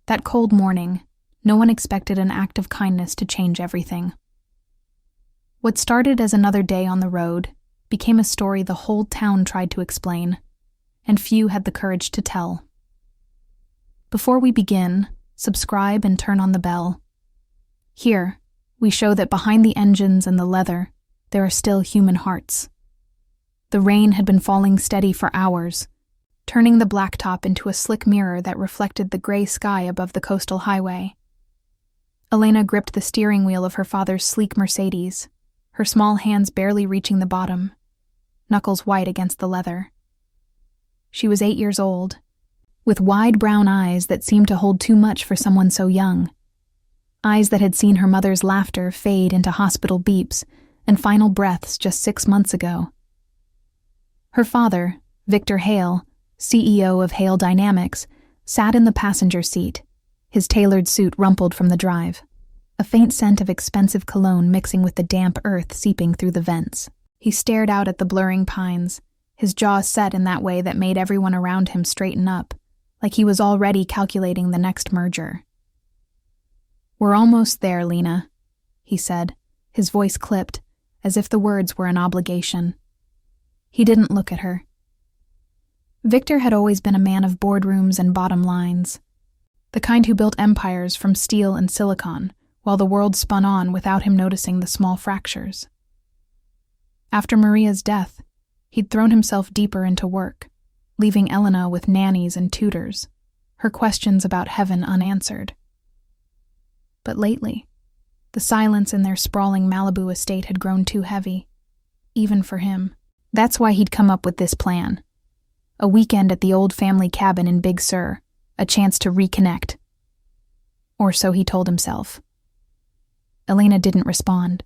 That cold morning, no one expected an act of kindness to change everything. What started as another day on the road became a story the whole town tried to explain, and few had the courage to tell. Before we begin, subscribe and turn on the bell. Here, we show that behind the engines and the leather, there are still human hearts. The rain had been falling steady for hours, turning the blacktop into a slick mirror that reflected the gray sky above the coastal highway. Elena gripped the steering wheel of her father's sleek Mercedes, her small hands barely reaching the bottom, knuckles white against the leather. She was 8 years old, with wide brown eyes that seemed to hold too much for someone so young. Eyes that had seen her mother's laughter fade into hospital beeps and final breaths just 6 months ago. Her father, Victor Hale, CEO of Hale Dynamics, sat in the passenger seat, his tailored suit rumpled from the drive, a faint scent of expensive cologne mixing with the damp earth seeping through the vents. He stared out at the blurring pines, his jaw set in that way that made everyone around him straighten up, like he was already calculating the next merger. "We're almost there, Lena," he said, his voice clipped, as if the words were an obligation. He didn't look at her. Victor had always been a man of boardrooms and bottom lines, the kind who built empires from steel and silicon, while the world spun on without him noticing the small fractures. After Maria's death, he'd thrown himself deeper into work, leaving Elena with nannies and tutors, her questions about heaven unanswered. But lately, the silence in their sprawling Malibu estate had grown too heavy, even for him. That's why he'd come up with this plan. A weekend at the old family cabin in Big Sur, a chance to reconnect. Or so he told himself. Elena didn't respond.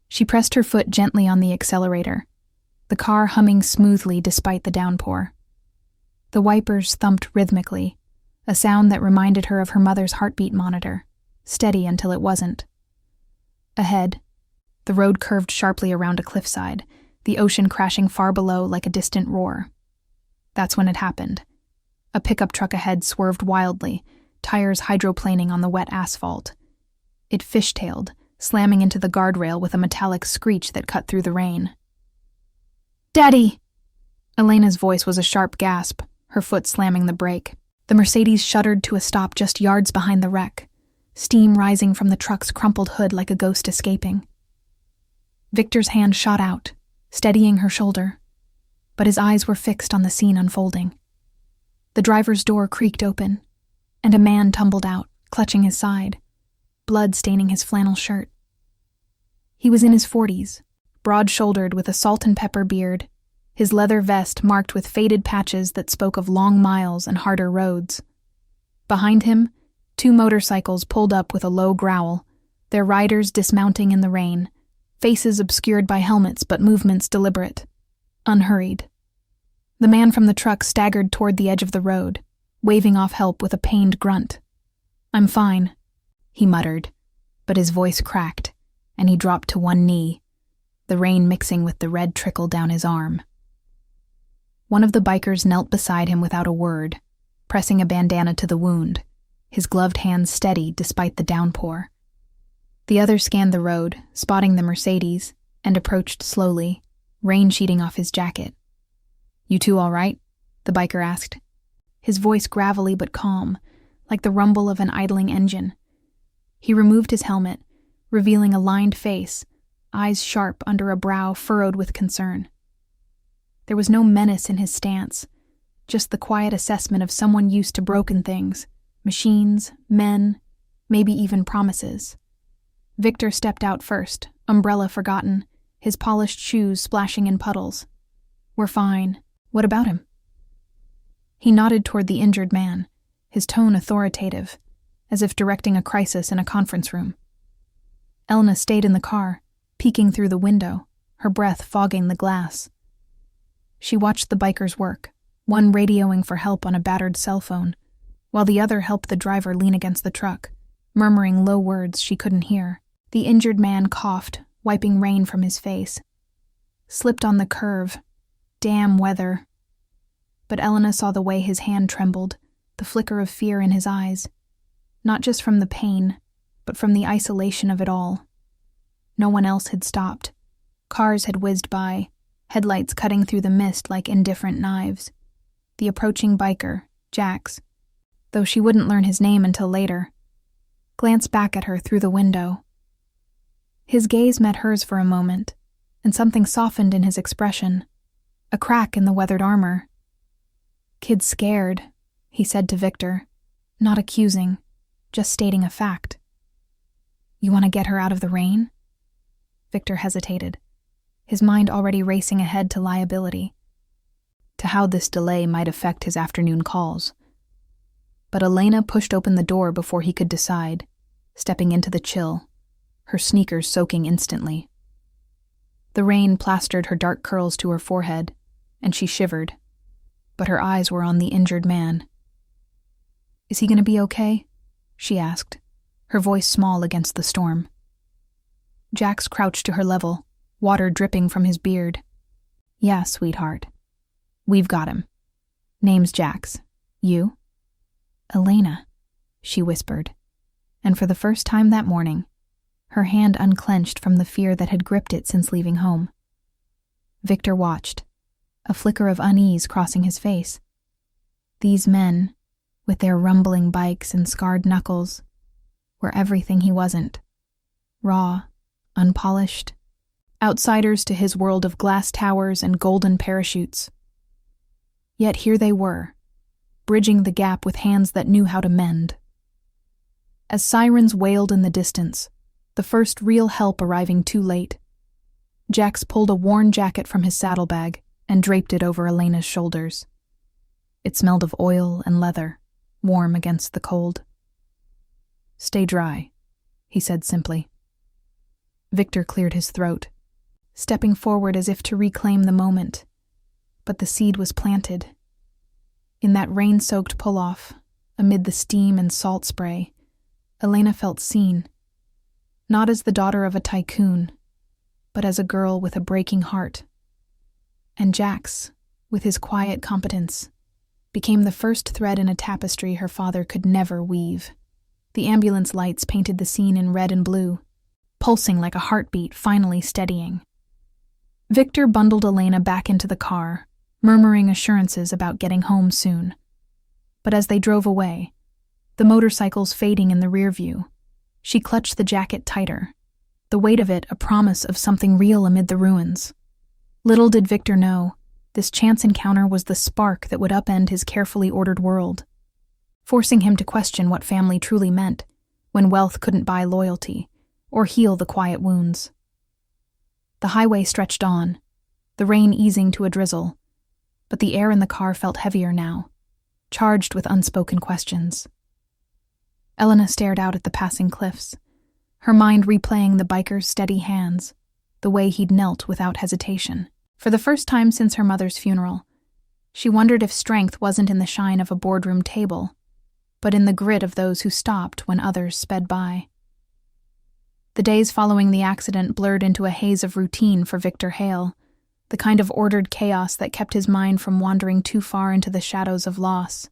She pressed her foot gently on the accelerator, the car humming smoothly despite the downpour. The wipers thumped rhythmically, a sound that reminded her of her mother's heartbeat monitor, steady until it wasn't. Ahead, the road curved sharply around a cliffside, the ocean crashing far below like a distant roar. That's when it happened. A pickup truck ahead swerved wildly, tires hydroplaning on the wet asphalt. It fishtailed, slamming into the guardrail with a metallic screech that cut through the rain. "Daddy!" Elena's voice was a sharp gasp, her foot slamming the brake. The Mercedes shuddered to a stop just yards behind the wreck, steam rising from the truck's crumpled hood like a ghost escaping. Victor's hand shot out, steadying her shoulder, but his eyes were fixed on the scene unfolding. The driver's door creaked open, and a man tumbled out, clutching his side, blood staining his flannel shirt. He was in his 40s, broad-shouldered with a salt and pepper beard, his leather vest marked with faded patches that spoke of long miles and harder roads. Behind him, 2 motorcycles pulled up with a low growl, their riders dismounting in the rain, faces obscured by helmets but movements deliberate, unhurried. The man from the truck staggered toward the edge of the road, waving off help with a pained grunt. "I'm fine," he muttered, but his voice cracked, and he dropped to one knee, the rain mixing with the red trickle down his arm. One of the bikers knelt beside him without a word, pressing a bandana to the wound, his gloved hands steady despite the downpour. The other scanned the road, spotting the Mercedes, and approached slowly, rain sheeting off his jacket. "You two all right?" the biker asked, his voice gravelly but calm, like the rumble of an idling engine. He removed his helmet, revealing a lined face, eyes sharp under a brow furrowed with concern. There was no menace in his stance, just the quiet assessment of someone used to broken things, machines, men, maybe even promises. Victor stepped out first, umbrella forgotten, his polished shoes splashing in puddles. "We're fine. What about him?" He nodded toward the injured man, his tone authoritative, as if directing a crisis in a conference room. Elena stayed in the car, peeking through the window, her breath fogging the glass. She watched the bikers work, one radioing for help on a battered cell phone, while the other helped the driver lean against the truck, murmuring low words she couldn't hear. The injured man coughed, wiping rain from his face. Slipped on the curve. Damn weather. But Elena saw the way his hand trembled, the flicker of fear in his eyes, not just from the pain, but from the isolation of it all. No one else had stopped. Cars had whizzed by, headlights cutting through the mist like indifferent knives. The approaching biker, Jax, though she wouldn't learn his name until later, glanced back at her through the window. His gaze met hers for a moment, and something softened in his expression, a crack in the weathered armor. "Kid's scared," he said to Victor, not accusing, just stating a fact. "You want to get her out of the rain?" Victor hesitated, his mind already racing ahead to liability, to how this delay might affect his afternoon calls. But Elena pushed open the door before he could decide, stepping into the chill, her sneakers soaking instantly. The rain plastered her dark curls to her forehead, and she shivered, but her eyes were on the injured man. "Is he going to be okay?" she asked, her voice small against the storm. Jax crouched to her level, water dripping from his beard. "Yeah, sweetheart. We've got him. Name's Jax. You?" "Elena," she whispered, and for the first time that morning, her hand unclenched from the fear that had gripped it since leaving home. Victor watched, a flicker of unease crossing his face. These men, with their rumbling bikes and scarred knuckles, were everything he wasn't. Raw, unpolished, outsiders to his world of glass towers and golden parachutes. Yet here they were, bridging the gap with hands that knew how to mend. As sirens wailed in the distance, the first real help arriving too late, Jax pulled a worn jacket from his saddlebag and draped it over Elena's shoulders. It smelled of oil and leather, warm against the cold. "Stay dry," he said simply. Victor cleared his throat, stepping forward as if to reclaim the moment, but the seed was planted. In that rain-soaked pull-off, amid the steam and salt spray, Elena felt seen, not as the daughter of a tycoon, but as a girl with a breaking heart. And Jax, with his quiet competence, became the first thread in a tapestry her father could never weave. The ambulance lights painted the scene in red and blue, pulsing like a heartbeat finally steadying. Victor bundled Elena back into the car, murmuring assurances about getting home soon. But as they drove away, the motorcycles fading in the rear view, she clutched the jacket tighter, the weight of it a promise of something real amid the ruins. Little did Victor know, this chance encounter was the spark that would upend his carefully ordered world, forcing him to question what family truly meant when wealth couldn't buy loyalty or heal the quiet wounds. The highway stretched on, the rain easing to a drizzle, but the air in the car felt heavier now, charged with unspoken questions. Elena stared out at the passing cliffs, her mind replaying the biker's steady hands, the way he'd knelt without hesitation. For the first time since her mother's funeral, she wondered if strength wasn't in the shine of a boardroom table, but in the grit of those who stopped when others sped by. The days following the accident blurred into a haze of routine for Victor Hale, the kind of ordered chaos that kept his mind from wandering too far into the shadows of loss.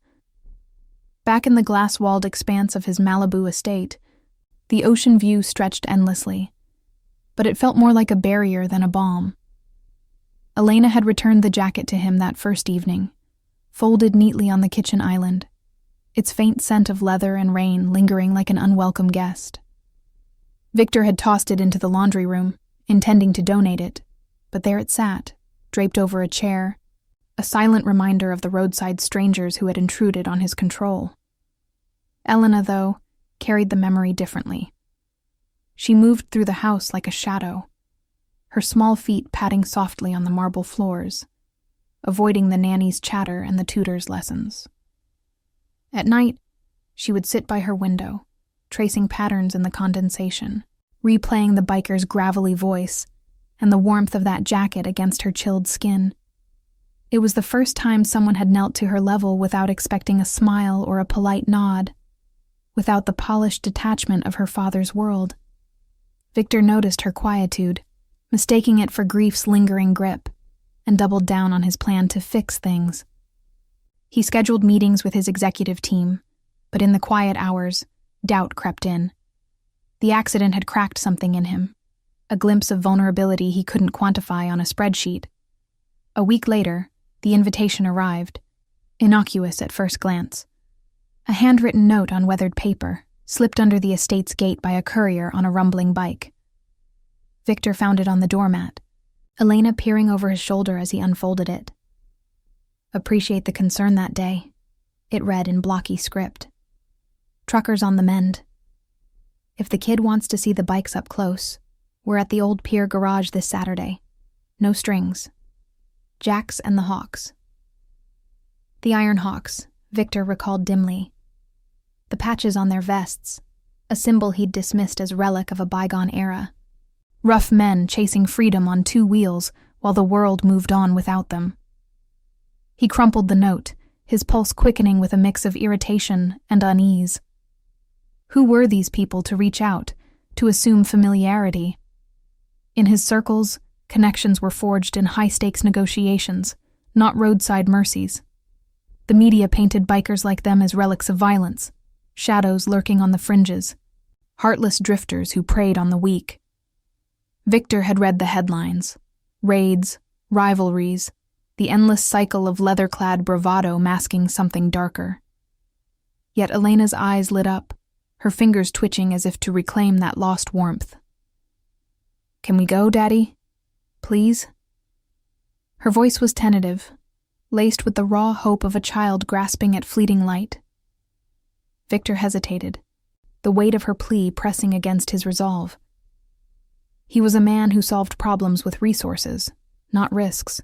Back in the glass-walled expanse of his Malibu estate, the ocean view stretched endlessly, but it felt more like a barrier than a balm. Elena had returned the jacket to him that first evening, folded neatly on the kitchen island, its faint scent of leather and rain lingering like an unwelcome guest. Victor had tossed it into the laundry room, intending to donate it, but there it sat, draped over a chair, a silent reminder of the roadside strangers who had intruded on his control. Elena, though, carried the memory differently. She moved through the house like a shadow, her small feet patting softly on the marble floors, avoiding the nanny's chatter and the tutor's lessons. At night, she would sit by her window, tracing patterns in the condensation, replaying the biker's gravelly voice and the warmth of that jacket against her chilled skin. It was the first time someone had knelt to her level without expecting a smile or a polite nod, without the polished detachment of her father's world. Victor noticed her quietude, mistaking it for grief's lingering grip, and doubled down on his plan to fix things. He scheduled meetings with his executive team, but in the quiet hours, doubt crept in. The accident had cracked something in him, a glimpse of vulnerability he couldn't quantify on a spreadsheet. A week later, the invitation arrived, innocuous at first glance. A handwritten note on weathered paper, slipped under the estate's gate by a courier on a rumbling bike. Victor found it on the doormat, Elena peering over his shoulder as he unfolded it. "Appreciate the concern that day," it read in blocky script. "Truckers on the mend. If the kid wants to see the bikes up close, we're at the old pier garage this Saturday. No strings. Jacks and the Hawks." The Iron Hawks, Victor recalled dimly. The patches on their vests, a symbol he'd dismissed as relic of a bygone era. Rough men chasing freedom on two wheels while the world moved on without them. He crumpled the note, his pulse quickening with a mix of irritation and unease. Who were these people to reach out, to assume familiarity? In his circles, connections were forged in high-stakes negotiations, not roadside mercies. The media painted bikers like them as relics of violence, shadows lurking on the fringes, heartless drifters who preyed on the weak. Victor had read the headlines: raids, rivalries, the endless cycle of leather-clad bravado masking something darker. Yet Elena's eyes lit up, her fingers twitching as if to reclaim that lost warmth. "Can we go, Daddy? Please?" Her voice was tentative, laced with the raw hope of a child grasping at fleeting light. Victor hesitated, the weight of her plea pressing against his resolve. He was a man who solved problems with resources, not risks.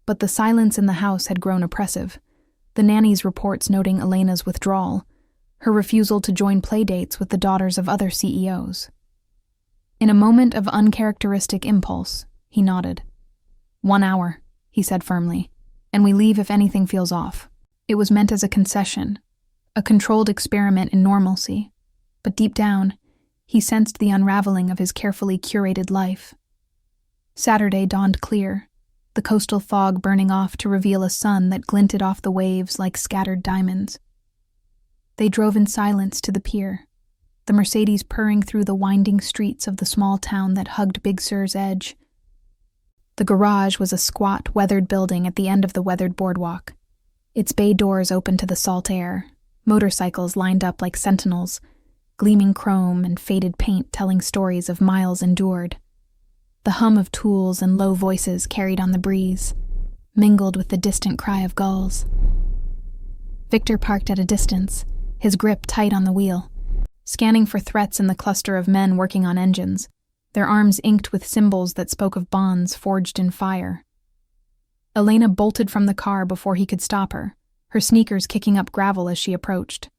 But the silence in the house had grown oppressive, the nanny's reports noting Elena's withdrawal, her refusal to join playdates with the daughters of other CEOs. In a moment of uncharacteristic impulse, he nodded. "1 hour," he said firmly, "and we leave if anything feels off." It was meant as a concession, a controlled experiment in normalcy, but deep down, he sensed the unraveling of his carefully curated life. Saturday dawned clear, the coastal fog burning off to reveal a sun that glinted off the waves like scattered diamonds. They drove in silence to the pier, the Mercedes purring through the winding streets of the small town that hugged Big Sur's edge. The garage was a squat, weathered building at the end of the weathered boardwalk. Its bay doors open to the salt air, motorcycles lined up like sentinels, gleaming chrome and faded paint telling stories of miles endured. The hum of tools and low voices carried on the breeze, mingled with the distant cry of gulls. Victor parked at a distance, his grip tight on the wheel, scanning for threats in the cluster of men working on engines, their arms inked with symbols that spoke of bonds forged in fire. Elena bolted from the car before he could stop her, her sneakers kicking up gravel as she approached.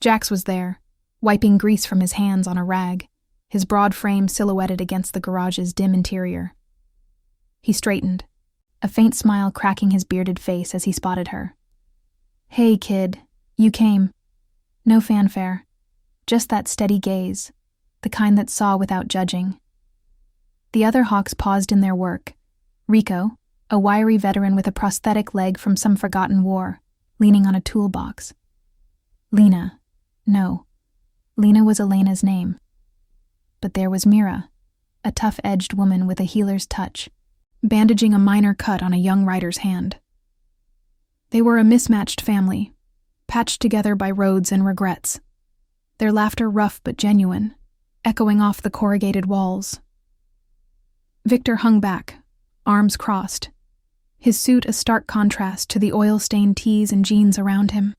Jax was there, wiping grease from his hands on a rag, his broad frame silhouetted against the garage's dim interior. He straightened, a faint smile cracking his bearded face as he spotted her. "Hey, kid, you came." No fanfare, just that steady gaze, the kind that saw without judging. The other Hawks paused in their work. Rico, a wiry veteran with a prosthetic leg from some forgotten war, leaning on a toolbox. Lena. No, Lena was Elena's name. But there was Mira, a tough-edged woman with a healer's touch, bandaging a minor cut on a young rider's hand. They were a mismatched family, patched together by roads and regrets, their laughter rough but genuine, echoing off the corrugated walls. Victor hung back, arms crossed, his suit a stark contrast to the oil-stained tees and jeans around him.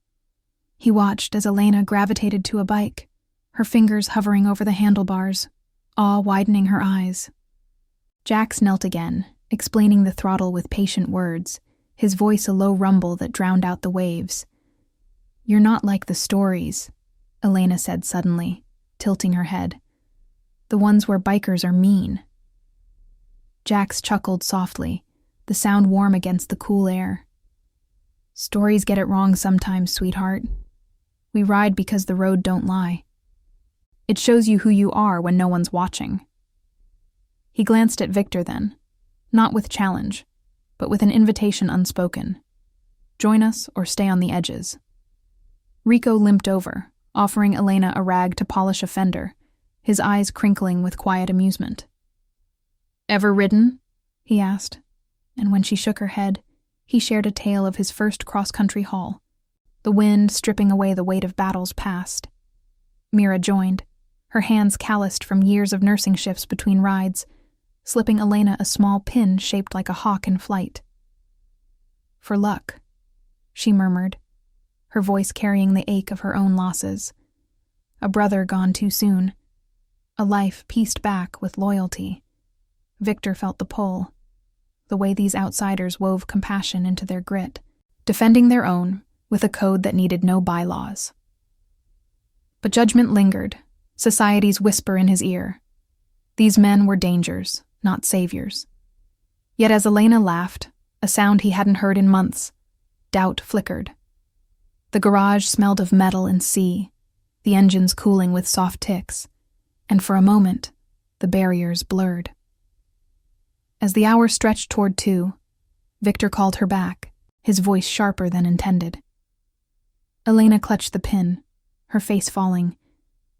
He watched as Elena gravitated to a bike, her fingers hovering over the handlebars, awe widening her eyes. Jax knelt again, explaining the throttle with patient words, his voice a low rumble that drowned out the waves. "You're not like the stories," Elena said suddenly, tilting her head. "The ones where bikers are mean." Jax chuckled softly, the sound warm against the cool air. "Stories get it wrong sometimes, sweetheart. We ride because the road don't lie. It shows you who you are when no one's watching." He glanced at Victor then, not with challenge, but with an invitation unspoken. Join us or stay on the edges. Rico limped over, offering Elena a rag to polish a fender, his eyes crinkling with quiet amusement. "Ever ridden?" he asked, and when she shook her head, he shared a tale of his first cross-country haul, the wind stripping away the weight of battles past. Mira joined, her hands calloused from years of nursing shifts between rides, slipping Elena a small pin shaped like a hawk in flight. "For luck," she murmured, her voice carrying the ache of her own losses. A brother gone too soon, a life pieced back with loyalty. Victor felt the pull, the way these outsiders wove compassion into their grit, defending their own with a code that needed no bylaws. But judgment lingered, society's whisper in his ear. These men were dangers, not saviors. Yet as Elena laughed, a sound he hadn't heard in months, doubt flickered. The garage smelled of metal and sea, the engines cooling with soft ticks, and for a moment, the barriers blurred. As the hour stretched toward 2, Victor called her back, his voice sharper than intended. Elena clutched the pin, her face falling,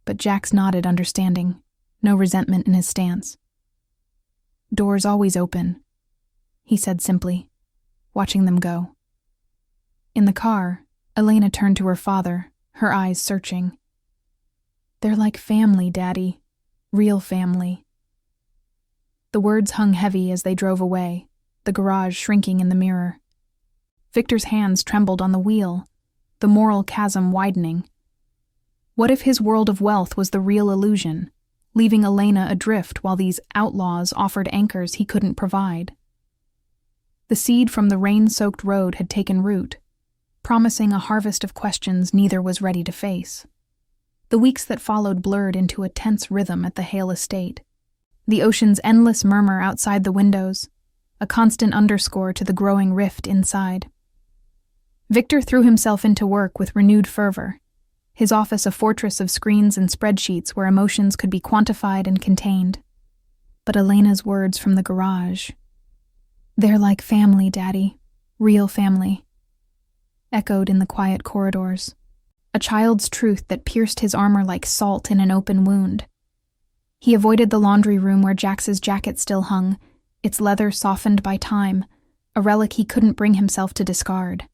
but Jax nodded understanding, no resentment in his stance. "Doors always open," he said simply, watching them go. In the car, Elena turned to her father, her eyes searching. "They're like family, Daddy. Real family." The words hung heavy as they drove away, the garage shrinking in the mirror. Victor's hands trembled on the wheel, the moral chasm widening. What if his world of wealth was the real illusion, leaving Elena adrift while these outlaws offered anchors he couldn't provide? The seed from the rain-soaked road had taken root, promising a harvest of questions neither was ready to face. The weeks that followed blurred into a tense rhythm at the Hale estate, the ocean's endless murmur outside the windows, a constant underscore to the growing rift inside. Victor threw himself into work with renewed fervor, his office a fortress of screens and spreadsheets where emotions could be quantified and contained. But Elena's words from the garage, "They're like family, Daddy, real family," echoed in the quiet corridors, a child's truth that pierced his armor like salt in an open wound. He avoided the laundry room where Jax's jacket still hung, its leather softened by time, a relic he couldn't bring himself to discard.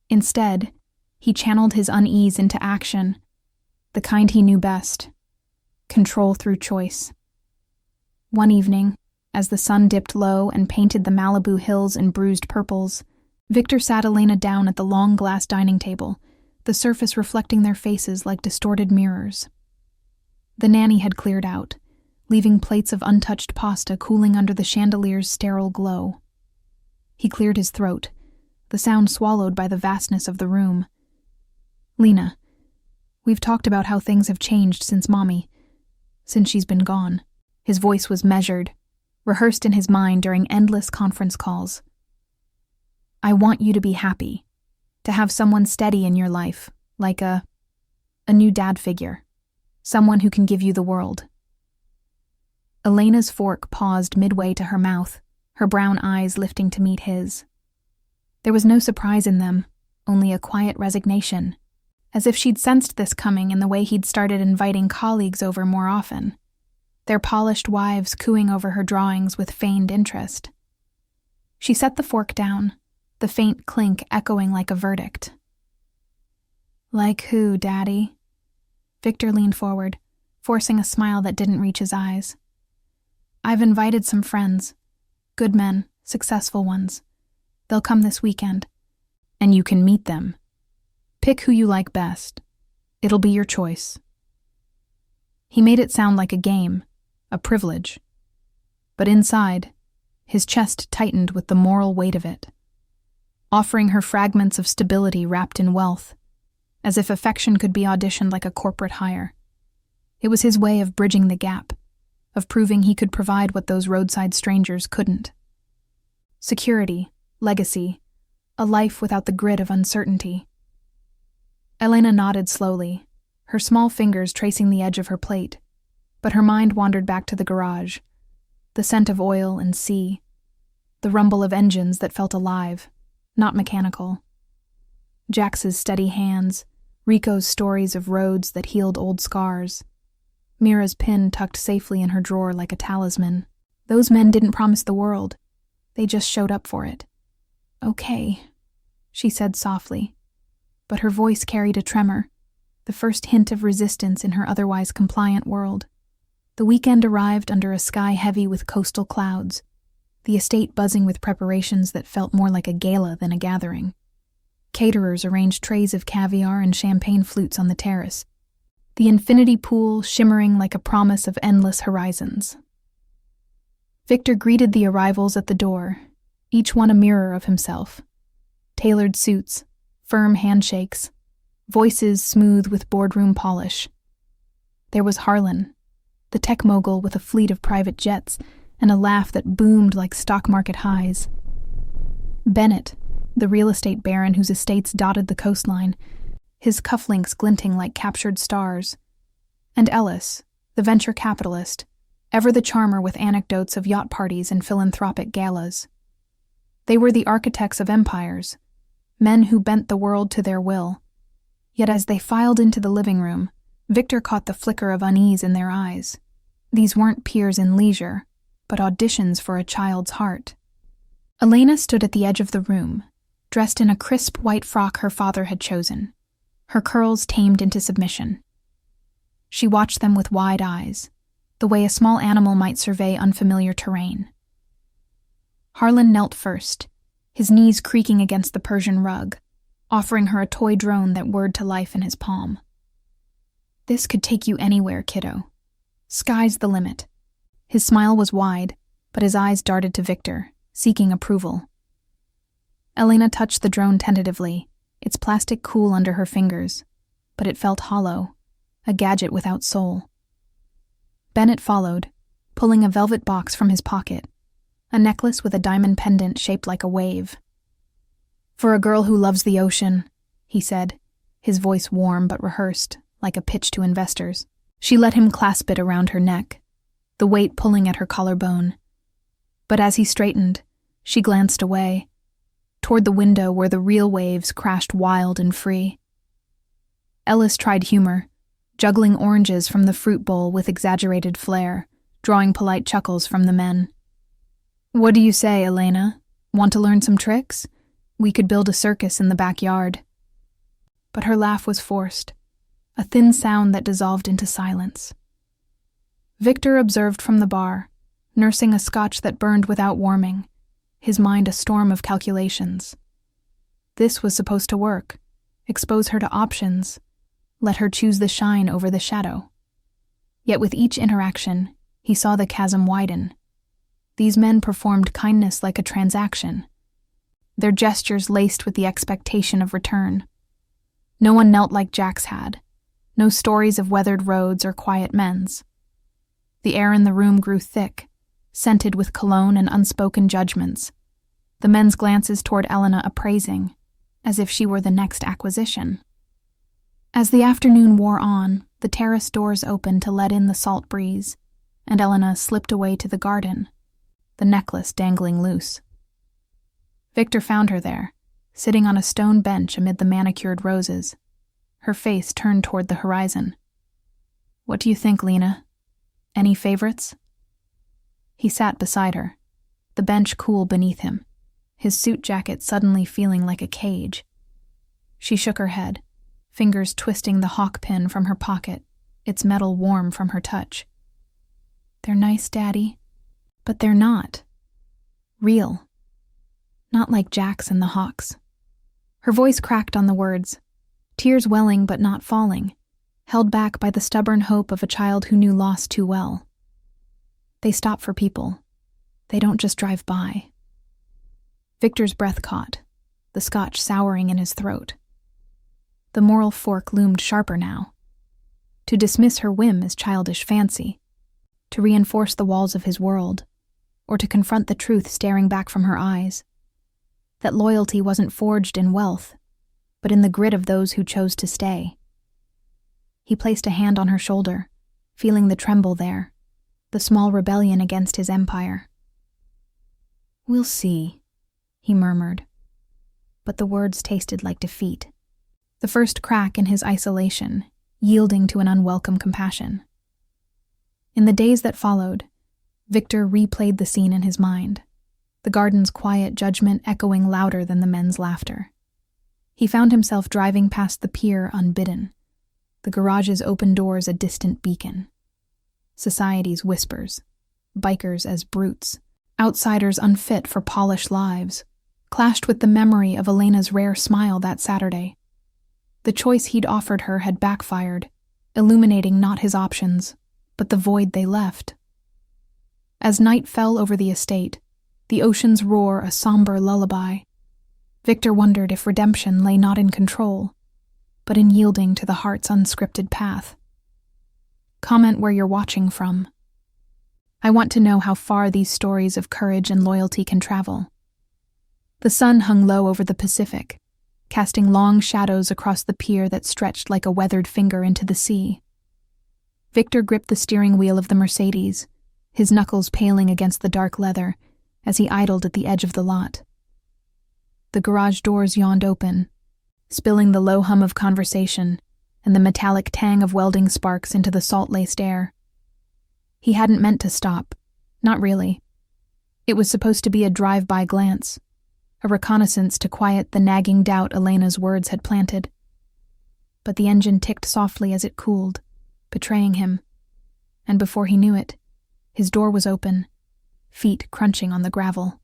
Instead, he channeled his unease into action, the kind he knew best, control through choice. One evening, as the sun dipped low and painted the Malibu hills in bruised purples, Victor sat Elena down at the long glass dining table, the surface reflecting their faces like distorted mirrors. The nanny had cleared out, leaving plates of untouched pasta cooling under the chandelier's sterile glow. He cleared his throat, the sound swallowed by the vastness of the room. "Lena, we've talked about how things have changed since she's been gone." His voice was measured, rehearsed in his mind during endless conference calls. "I want you to be happy, to have someone steady in your life, like a new dad figure, someone who can give you the world." Elena's fork paused midway to her mouth, her brown eyes lifting to meet his. There was no surprise in them, only a quiet resignation, as if she'd sensed this coming in the way he'd started inviting colleagues over more often, their polished wives cooing over her drawings with feigned interest. She set the fork down, the faint clink echoing like a verdict. "Like who, Daddy?" Victor leaned forward, forcing a smile that didn't reach his eyes. "I've invited some friends. Good men, successful ones. They'll come this weekend. And you can meet them. Pick who you like best. It'll be your choice." He made it sound like a game, a privilege. But inside, his chest tightened with the moral weight of it, offering her fragments of stability wrapped in wealth, as if affection could be auditioned like a corporate hire. It was his way of bridging the gap, of proving he could provide what those roadside strangers couldn't. Security, legacy, a life without the grit of uncertainty. Elena nodded slowly, her small fingers tracing the edge of her plate, but her mind wandered back to the garage, the scent of oil and sea, the rumble of engines that felt alive, not mechanical. Jax's steady hands, Rico's stories of roads that healed old scars, Mira's pin tucked safely in her drawer like a talisman. Those men didn't promise the world. They just showed up for it. "Okay," she said softly, but her voice carried a tremor, the first hint of resistance in her otherwise compliant world. The weekend arrived under a sky heavy with coastal clouds, the estate buzzing with preparations that felt more like a gala than a gathering. Caterers arranged trays of caviar and champagne flutes on the terrace, the infinity pool shimmering like a promise of endless horizons. Victor greeted the arrivals at the door, each one a mirror of himself. Tailored suits, firm handshakes, voices smooth with boardroom polish. There was Harlan, the tech mogul with a fleet of private jets and a laugh that boomed like stock market highs. Bennett, the real estate baron whose estates dotted the coastline, his cufflinks glinting like captured stars. And Ellis, the venture capitalist, ever the charmer with anecdotes of yacht parties and philanthropic galas. They were the architects of empires, men who bent the world to their will. Yet as they filed into the living room, Victor caught the flicker of unease in their eyes. These weren't peers in leisure, but auditions for a child's heart. Elena stood at the edge of the room, dressed in a crisp white frock her father had chosen, her curls tamed into submission. She watched them with wide eyes, the way a small animal might survey unfamiliar terrain. Harlan knelt first, his knees creaking against the Persian rug, offering her a toy drone that whirred to life in his palm. "This could take you anywhere, kiddo. Sky's the limit." His smile was wide, but his eyes darted to Victor, seeking approval. Elena touched the drone tentatively, its plastic cool under her fingers, but it felt hollow, a gadget without soul. Bennett followed, pulling a velvet box from his pocket, a necklace with a diamond pendant shaped like a wave. "For a girl who loves the ocean," he said, his voice warm but rehearsed, like a pitch to investors. She let him clasp it around her neck, the weight pulling at her collarbone. But as he straightened, she glanced away, toward the window where the real waves crashed wild and free. Ellis tried humor, juggling oranges from the fruit bowl with exaggerated flair, drawing polite chuckles from the men. "What do you say, Elena? Want to learn some tricks? We could build a circus in the backyard." But her laugh was forced, a thin sound that dissolved into silence. Victor observed from the bar, nursing a scotch that burned without warming, his mind a storm of calculations. This was supposed to work, expose her to options, let her choose the shine over the shadow. Yet with each interaction, he saw the chasm widen. These men performed kindness like a transaction, their gestures laced with the expectation of return. No one knelt like Jax had, no stories of weathered roads or quiet men's. The air in the room grew thick, scented with cologne and unspoken judgments, the men's glances toward Elena appraising, as if she were the next acquisition. As the afternoon wore on, the terrace doors opened to let in the salt breeze, and Elena slipped away to the garden, the necklace dangling loose. Victor found her there, sitting on a stone bench amid the manicured roses, her face turned toward the horizon. "What do you think, Lena? Any favorites?" He sat beside her, the bench cool beneath him, his suit jacket suddenly feeling like a cage. She shook her head, fingers twisting the hawk pin from her pocket, its metal warm from her touch. "They're nice, Daddy, but they're not real. Not like Jax and the Hawks." Her voice cracked on the words, tears welling but not falling, held back by the stubborn hope of a child who knew loss too well. "They stop for people. They don't just drive by." Victor's breath caught, the scotch souring in his throat. The moral fork loomed sharper now. To dismiss her whim as childish fancy, to reinforce the walls of his world, or to confront the truth staring back from her eyes. That loyalty wasn't forged in wealth, but in the grit of those who chose to stay. He placed a hand on her shoulder, feeling the tremble there, the small rebellion against his empire. "We'll see," he murmured, but the words tasted like defeat. the first crack in his isolation, yielding to an unwelcome compassion. In the days that followed, Victor replayed the scene in his mind, the garden's quiet judgment echoing louder than the men's laughter. He found himself driving past the pier unbidden, the garage's open doors a distant beacon. Society's whispers, bikers as brutes, outsiders unfit for polished lives, clashed with the memory of Elena's rare smile that Saturday. The choice he'd offered her had backfired, illuminating not his options, but the void they left. As night fell over the estate, the ocean's roar a somber lullaby, Victor wondered if redemption lay not in control, but in yielding to the heart's unscripted path. Comment where you're watching from. I want to know how far these stories of courage and loyalty can travel. The sun hung low over the Pacific, casting long shadows across the pier that stretched like a weathered finger into the sea. Victor gripped the steering wheel of the Mercedes, his knuckles paling against the dark leather as he idled at the edge of the lot. The garage doors yawned open, spilling the low hum of conversation and the metallic tang of welding sparks into the salt-laced air. He hadn't meant to stop, not really. It was supposed to be a drive-by glance, a reconnaissance to quiet the nagging doubt Elena's words had planted. But the engine ticked softly as it cooled, betraying him, and before he knew it, his door was open, feet crunching on the gravel.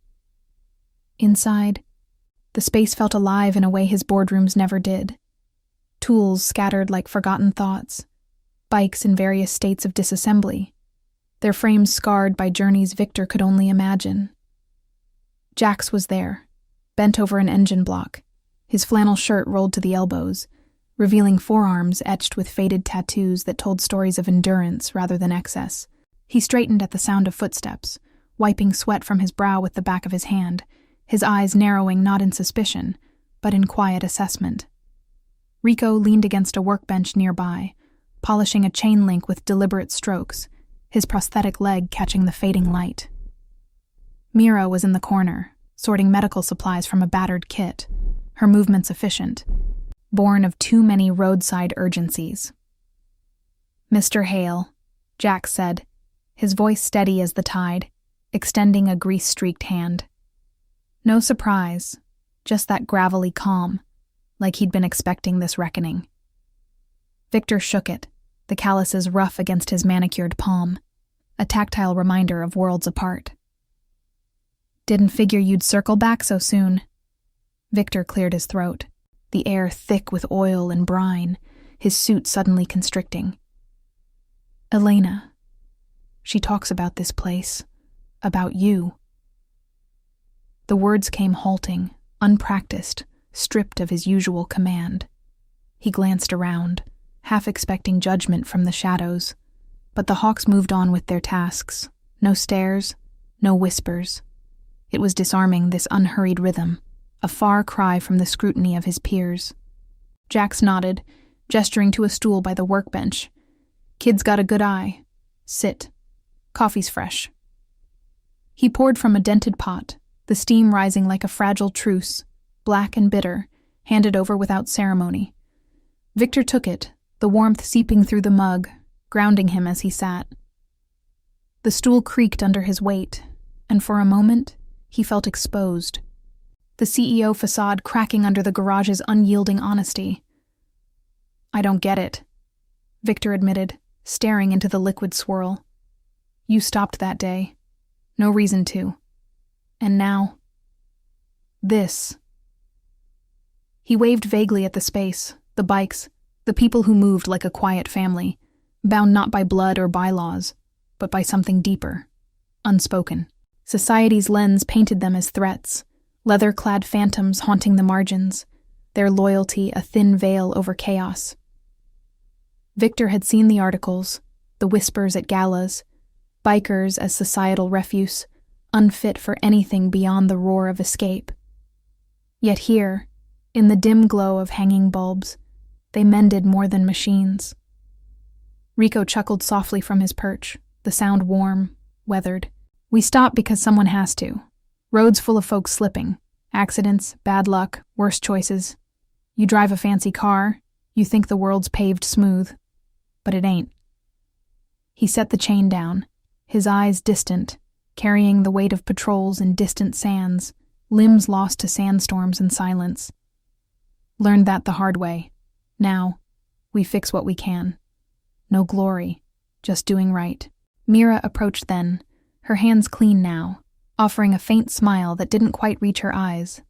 Inside, the space felt alive in a way his boardrooms never did. Tools scattered like forgotten thoughts, bikes in various states of disassembly, their frames scarred by journeys Victor could only imagine. Jax was there, bent over an engine block, his flannel shirt rolled to the elbows, revealing forearms etched with faded tattoos that told stories of endurance rather than excess. He straightened at the sound of footsteps, wiping sweat from his brow with the back of his hand, his eyes narrowing not in suspicion, but in quiet assessment. Rico leaned against a workbench nearby, polishing a chain link with deliberate strokes, his prosthetic leg catching the fading light. Mira was in the corner, sorting medical supplies from a battered kit, her movements efficient, born of too many roadside urgencies. "Mr. Hale," Jack said, his voice steady as the tide, extending a grease-streaked hand. No surprise, just that gravelly calm, like he'd been expecting this reckoning. Victor shook it, the calluses rough against his manicured palm, a tactile reminder of worlds apart. "Didn't figure you'd circle back so soon." Victor cleared his throat, the air thick with oil and brine, his suit suddenly constricting. "Elena. She talks about this place, about you." The words came halting, unpracticed, stripped of his usual command. He glanced around, half expecting judgment from the shadows, but the Hawks moved on with their tasks. No stares, no whispers. It was disarming, this unhurried rhythm, a far cry from the scrutiny of his peers. Jax nodded, gesturing to a stool by the workbench. "Kid's got a good eye. Sit. Coffee's fresh." He poured from a dented pot, the steam rising like a fragile truce, black and bitter, handed over without ceremony. Victor took it, the warmth seeping through the mug, grounding him as he sat. The stool creaked under his weight, and for a moment, he felt exposed. The CEO facade cracking under the garage's unyielding honesty. "I don't get it," Victor admitted, staring into the liquid swirl. "You stopped that day. No reason to. And now, this." He waved vaguely at the space, the bikes, the people who moved like a quiet family, bound not by blood or bylaws, but by something deeper, unspoken. Society's lens painted them as threats, leather-clad phantoms haunting the margins, their loyalty a thin veil over chaos. Victor had seen the articles, the whispers at galas, bikers as societal refuse, unfit for anything beyond the roar of escape. Yet here, in the dim glow of hanging bulbs, they mended more than machines. Rico chuckled softly from his perch, the sound warm, weathered. "We stop because someone has to. Roads full of folks slipping. Accidents, bad luck, worse choices. You drive a fancy car, you think the world's paved smooth, but it ain't. He set the chain down, his eyes distant, carrying the weight of patrols in distant sands, limbs lost to sandstorms and silence. Learned that the hard way. Now, we fix what we can. No glory, just doing right. Mira approached then, her hands clean now, offering a faint smile that didn't quite reach her eyes.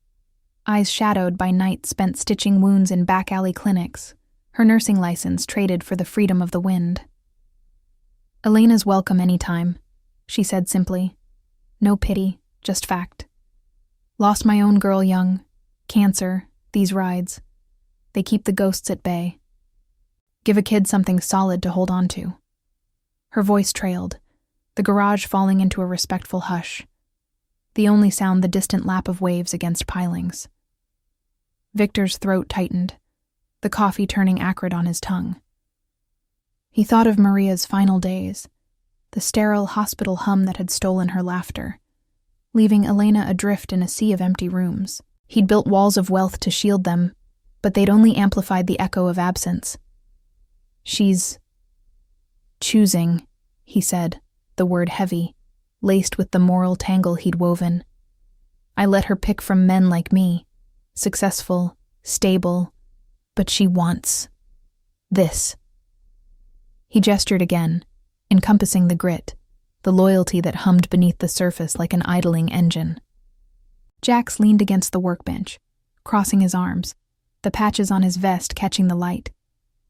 Eyes shadowed by nights spent stitching wounds in back-alley clinics, her nursing license traded for the freedom of the wind. Elena's welcome anytime, she said simply. No pity, just fact. Lost my own girl young. Cancer, these rides. They keep the ghosts at bay. Give a kid something solid to hold on to. Her voice trailed, the garage falling into a respectful hush. The only sound the distant lap of waves against pilings. Victor's throat tightened, the coffee turning acrid on his tongue. He thought of Maria's final days, the sterile hospital hum that had stolen her laughter, leaving Elena adrift in a sea of empty rooms. He'd built walls of wealth to shield them, but they'd only amplified the echo of absence. She's choosing, he said, the word heavy, laced with the moral tangle he'd woven. I let her pick from men like me, successful, stable, but she wants this. He gestured again, encompassing the grit, the loyalty that hummed beneath the surface like an idling engine. Jax leaned against the workbench, crossing his arms, the patches on his vest catching the light,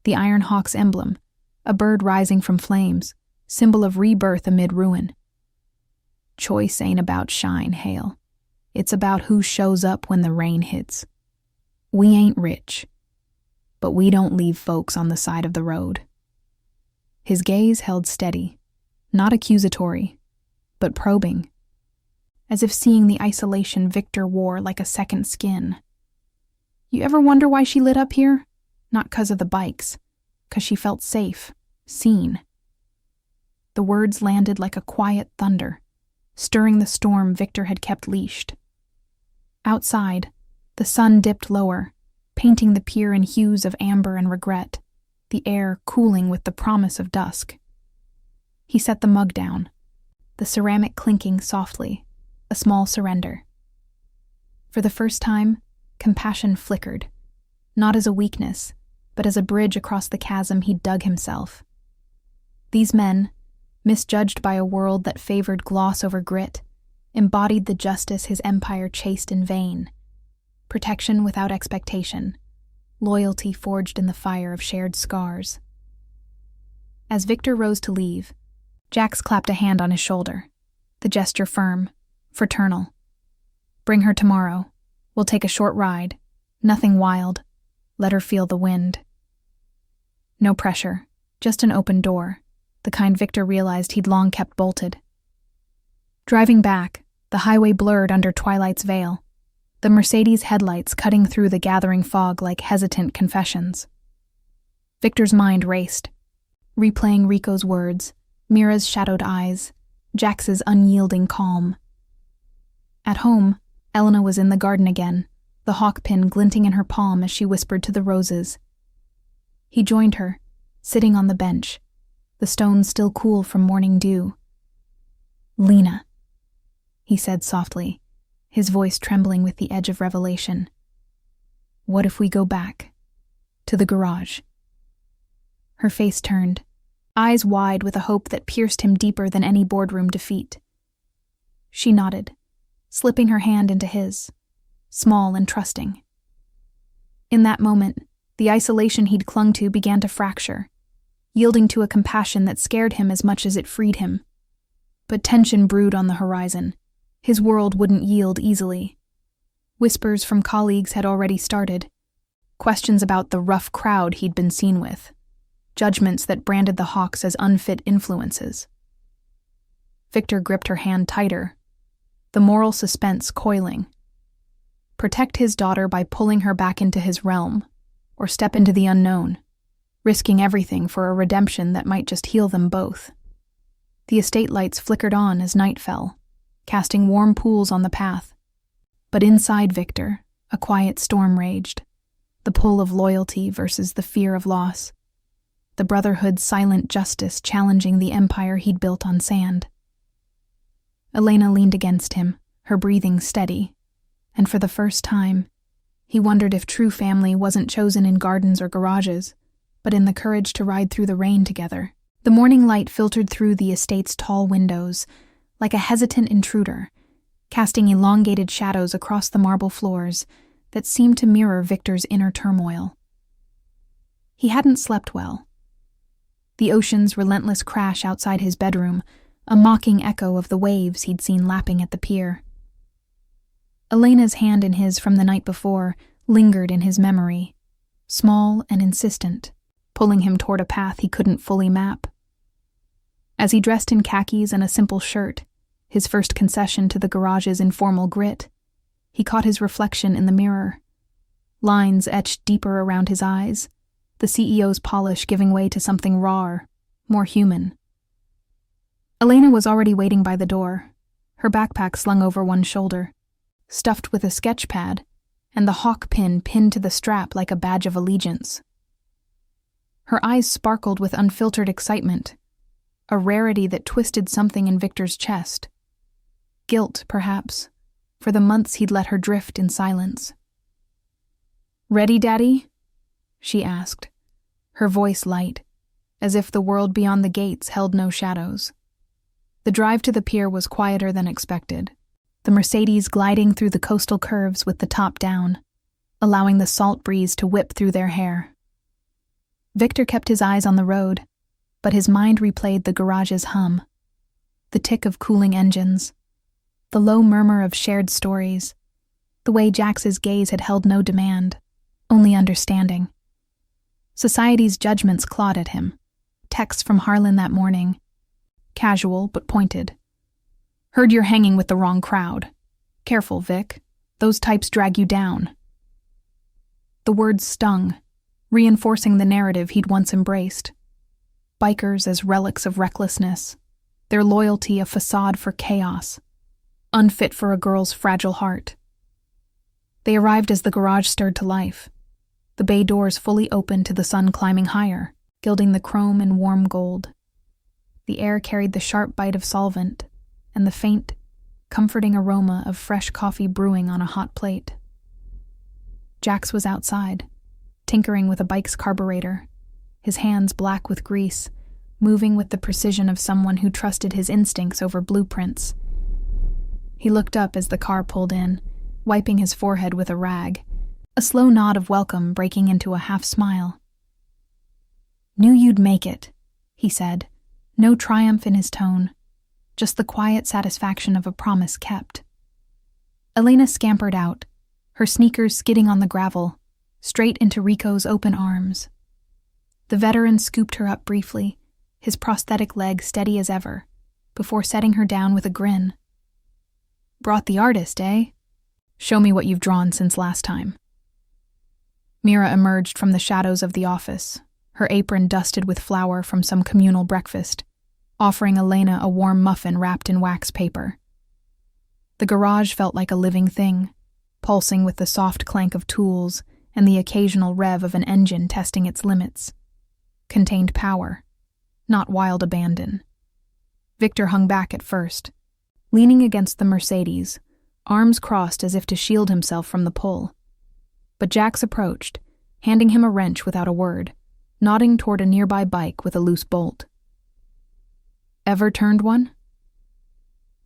the Iron Hawk's emblem, a bird rising from flames, symbol of rebirth amid ruin. Choice ain't about shine, Hale. It's about who shows up when the rain hits. We ain't rich, but we don't leave folks on the side of the road. His gaze held steady, not accusatory, but probing, as if seeing the isolation Victor wore like a second skin. You ever wonder why she lit up here? Not 'cause of the bikes, 'cause she felt safe, seen. The words landed like a quiet thunder, stirring the storm Victor had kept leashed. Outside, the sun dipped lower, painting the pier in hues of amber and regret, the air cooling with the promise of dusk. He set the mug down, the ceramic clinking softly, a small surrender. For the first time, compassion flickered, not as a weakness, but as a bridge across the chasm he'd dug himself. These men, misjudged by a world that favored gloss over grit, embodied the justice his empire chased in vain. Protection without expectation, loyalty forged in the fire of shared scars. As Victor rose to leave, Jax clapped a hand on his shoulder, the gesture firm, fraternal. Bring her tomorrow. We'll take a short ride. Nothing wild. Let her feel the wind. No pressure, just an open door, the kind Victor realized he'd long kept bolted. Driving back, the highway blurred under twilight's veil, the Mercedes headlights cutting through the gathering fog like hesitant confessions. Victor's mind raced, replaying Rico's words, Mira's shadowed eyes, Jax's unyielding calm. At home, Elena was in the garden again, the hawk pin glinting in her palm as she whispered to the roses. He joined her, sitting on the bench, the stones still cool from morning dew. Lena, he said softly, his voice trembling with the edge of revelation. What if we go back? To the garage? Her face turned, eyes wide with a hope that pierced him deeper than any boardroom defeat. She nodded, slipping her hand into his, small and trusting. In that moment, the isolation he'd clung to began to fracture, yielding to a compassion that scared him as much as it freed him. But tension brewed on the horizon. His world wouldn't yield easily. Whispers from colleagues had already started. Questions about the rough crowd he'd been seen with. Judgments that branded the Hawks as unfit influences. Victor gripped her hand tighter, the moral suspense coiling. Protect his daughter by pulling her back into his realm, or step into the unknown, risking everything for a redemption that might just heal them both. The estate lights flickered on as night fell, casting warm pools on the path. But inside Victor, a quiet storm raged. the pull of loyalty versus the fear of loss, the Brotherhood's silent justice challenging the empire he'd built on sand. Elena leaned against him, her breathing steady, and for the first time, he wondered if true family wasn't chosen in gardens or garages, but in the courage to ride through the rain together. The morning light filtered through the estate's tall windows, like a hesitant intruder, casting elongated shadows across the marble floors that seemed to mirror Victor's inner turmoil. He hadn't slept well. The ocean's relentless crash outside his bedroom, a mocking echo of the waves he'd seen lapping at the pier. Elena's hand in his from the night before lingered in his memory, small and insistent, pulling him toward a path he couldn't fully map. As he dressed in khakis and a simple shirt, his first concession to the garage's informal grit, he caught his reflection in the mirror. Lines etched deeper around his eyes, the CEO's polish giving way to something rawer, more human. Elena was already waiting by the door, her backpack slung over one shoulder, stuffed with a sketch pad, and the hawk pin pinned to the strap like a badge of allegiance. Her eyes sparkled with unfiltered excitement, a rarity that twisted something in Victor's chest. Guilt, perhaps, for the months he'd let her drift in silence. "Ready, Daddy?" she asked, her voice light, as if the world beyond the gates held no shadows. The drive to the pier was quieter than expected, the Mercedes gliding through the coastal curves with the top down, allowing the salt breeze to whip through their hair. Victor kept his eyes on the road, but his mind replayed the garage's hum, the tick of cooling engines, the low murmur of shared stories, the way Jax's gaze had held no demand, only understanding. Society's judgments clawed at him, texts from Harlan that morning, casual but pointed. "Heard you're hanging with the wrong crowd. Careful, Vic. Those types drag you down." The words stung, reinforcing the narrative he'd once embraced. Bikers as relics of recklessness, their loyalty a facade for chaos, unfit for a girl's fragile heart. They arrived as the garage stirred to life, the bay doors fully open to the sun climbing higher, gilding the chrome in warm gold. The air carried the sharp bite of solvent and the faint, comforting aroma of fresh coffee brewing on a hot plate. Jax was outside, tinkering with a bike's carburetor, his hands black with grease, moving with the precision of someone who trusted his instincts over blueprints. He looked up as the car pulled in, wiping his forehead with a rag, a slow nod of welcome breaking into a half-smile. "Knew you'd make it," he said, no triumph in his tone, just the quiet satisfaction of a promise kept. Elena scampered out, her sneakers skidding on the gravel, straight into Rico's open arms. The veteran scooped her up briefly, his prosthetic leg steady as ever, before setting her down with a grin. "Brought the artist, eh? Show me what you've drawn since last time." Mira emerged from the shadows of the office, her apron dusted with flour from some communal breakfast, offering Elena a warm muffin wrapped in wax paper. The garage felt like a living thing, pulsing with the soft clank of tools and the occasional rev of an engine testing its limits. Contained power, not wild abandon. Victor hung back at first, leaning against the Mercedes, arms crossed as if to shield himself from the pull. But Jax approached, handing him a wrench without a word, nodding toward a nearby bike with a loose bolt. "Ever turned one?"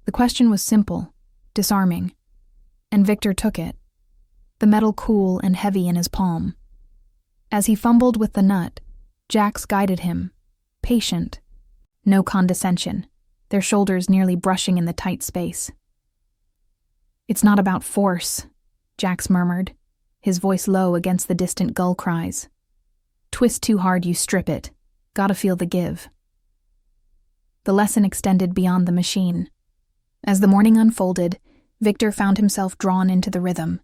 The question was simple, disarming, and Victor took it, the metal cool and heavy in his palm. As he fumbled with the nut, Jax guided him, patient, no condescension, their shoulders nearly brushing in the tight space. "It's not about force," Jax murmured, his voice low against the distant gull cries. "Twist too hard, you strip it. Gotta feel the give." The lesson extended beyond the machine. As the morning unfolded, Victor found himself drawn into the rhythm,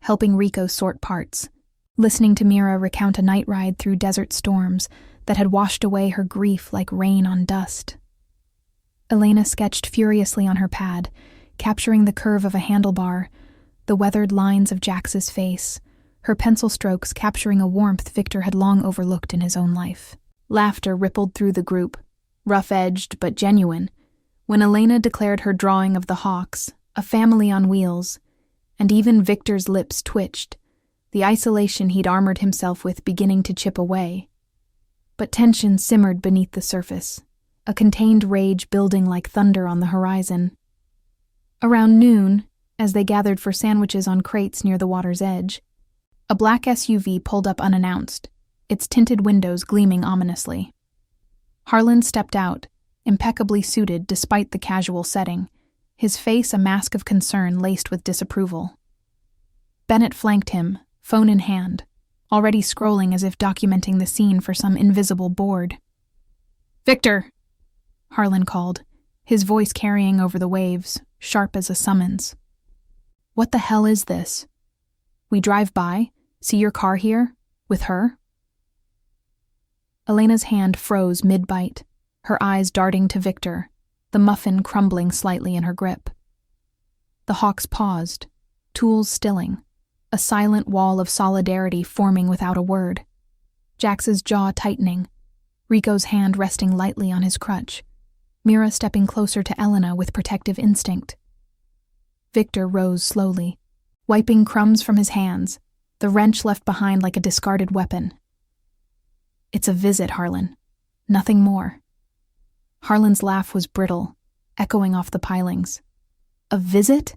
helping Rico sort parts, listening to Mira recount a night ride through desert storms that had washed away her grief like rain on dust. Elena sketched furiously on her pad, capturing the curve of a handlebar, the weathered lines of Jax's face, her pencil strokes capturing a warmth Victor had long overlooked in his own life. Laughter rippled through the group, rough-edged but genuine, when Elena declared her drawing of the Hawks, a family on wheels, and even Victor's lips twitched, the isolation he'd armored himself with beginning to chip away. But tension simmered beneath the surface, a contained rage building like thunder on the horizon. Around noon, as they gathered for sandwiches on crates near the water's edge, a black SUV pulled up unannounced, its tinted windows gleaming ominously. Harlan stepped out, impeccably suited despite the casual setting, his face a mask of concern laced with disapproval. Bennett flanked him, phone in hand, already scrolling as if documenting the scene for some invisible board. "Victor!" Harlan called, his voice carrying over the waves, sharp as a summons. "What the hell is this? We drive by, see your car here, with her?" Elena's hand froze mid-bite, her eyes darting to Victor, the muffin crumbling slightly in her grip. The Hawks paused, tools stilling, a silent wall of solidarity forming without a word. Jax's jaw tightening, Rico's hand resting lightly on his crutch, Mira stepping closer to Elena with protective instinct. Victor rose slowly, wiping crumbs from his hands, the wrench left behind like a discarded weapon. "It's a visit, Harlan. Nothing more." Harlan's laugh was brittle, echoing off the pilings. "A visit?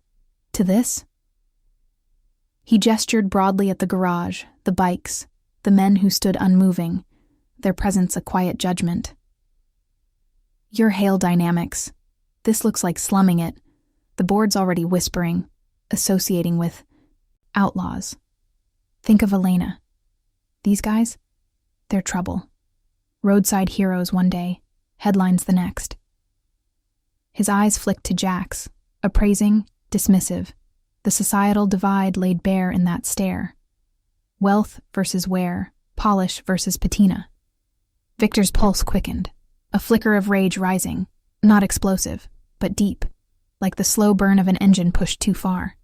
To this?" He gestured broadly at the garage, the bikes, the men who stood unmoving, their presence a quiet judgment. "Your Hale dynamics. This looks like slumming it. The board's already whispering, associating with outlaws. Think of Elena. These guys? They're trouble. Roadside heroes one day, headlines the next." His eyes flicked to Jax, appraising, dismissive, the societal divide laid bare in that stare. Wealth versus wear, polish versus patina. Victor's pulse quickened, a flicker of rage rising, not explosive, but deep, like the slow burn of an engine pushed too far.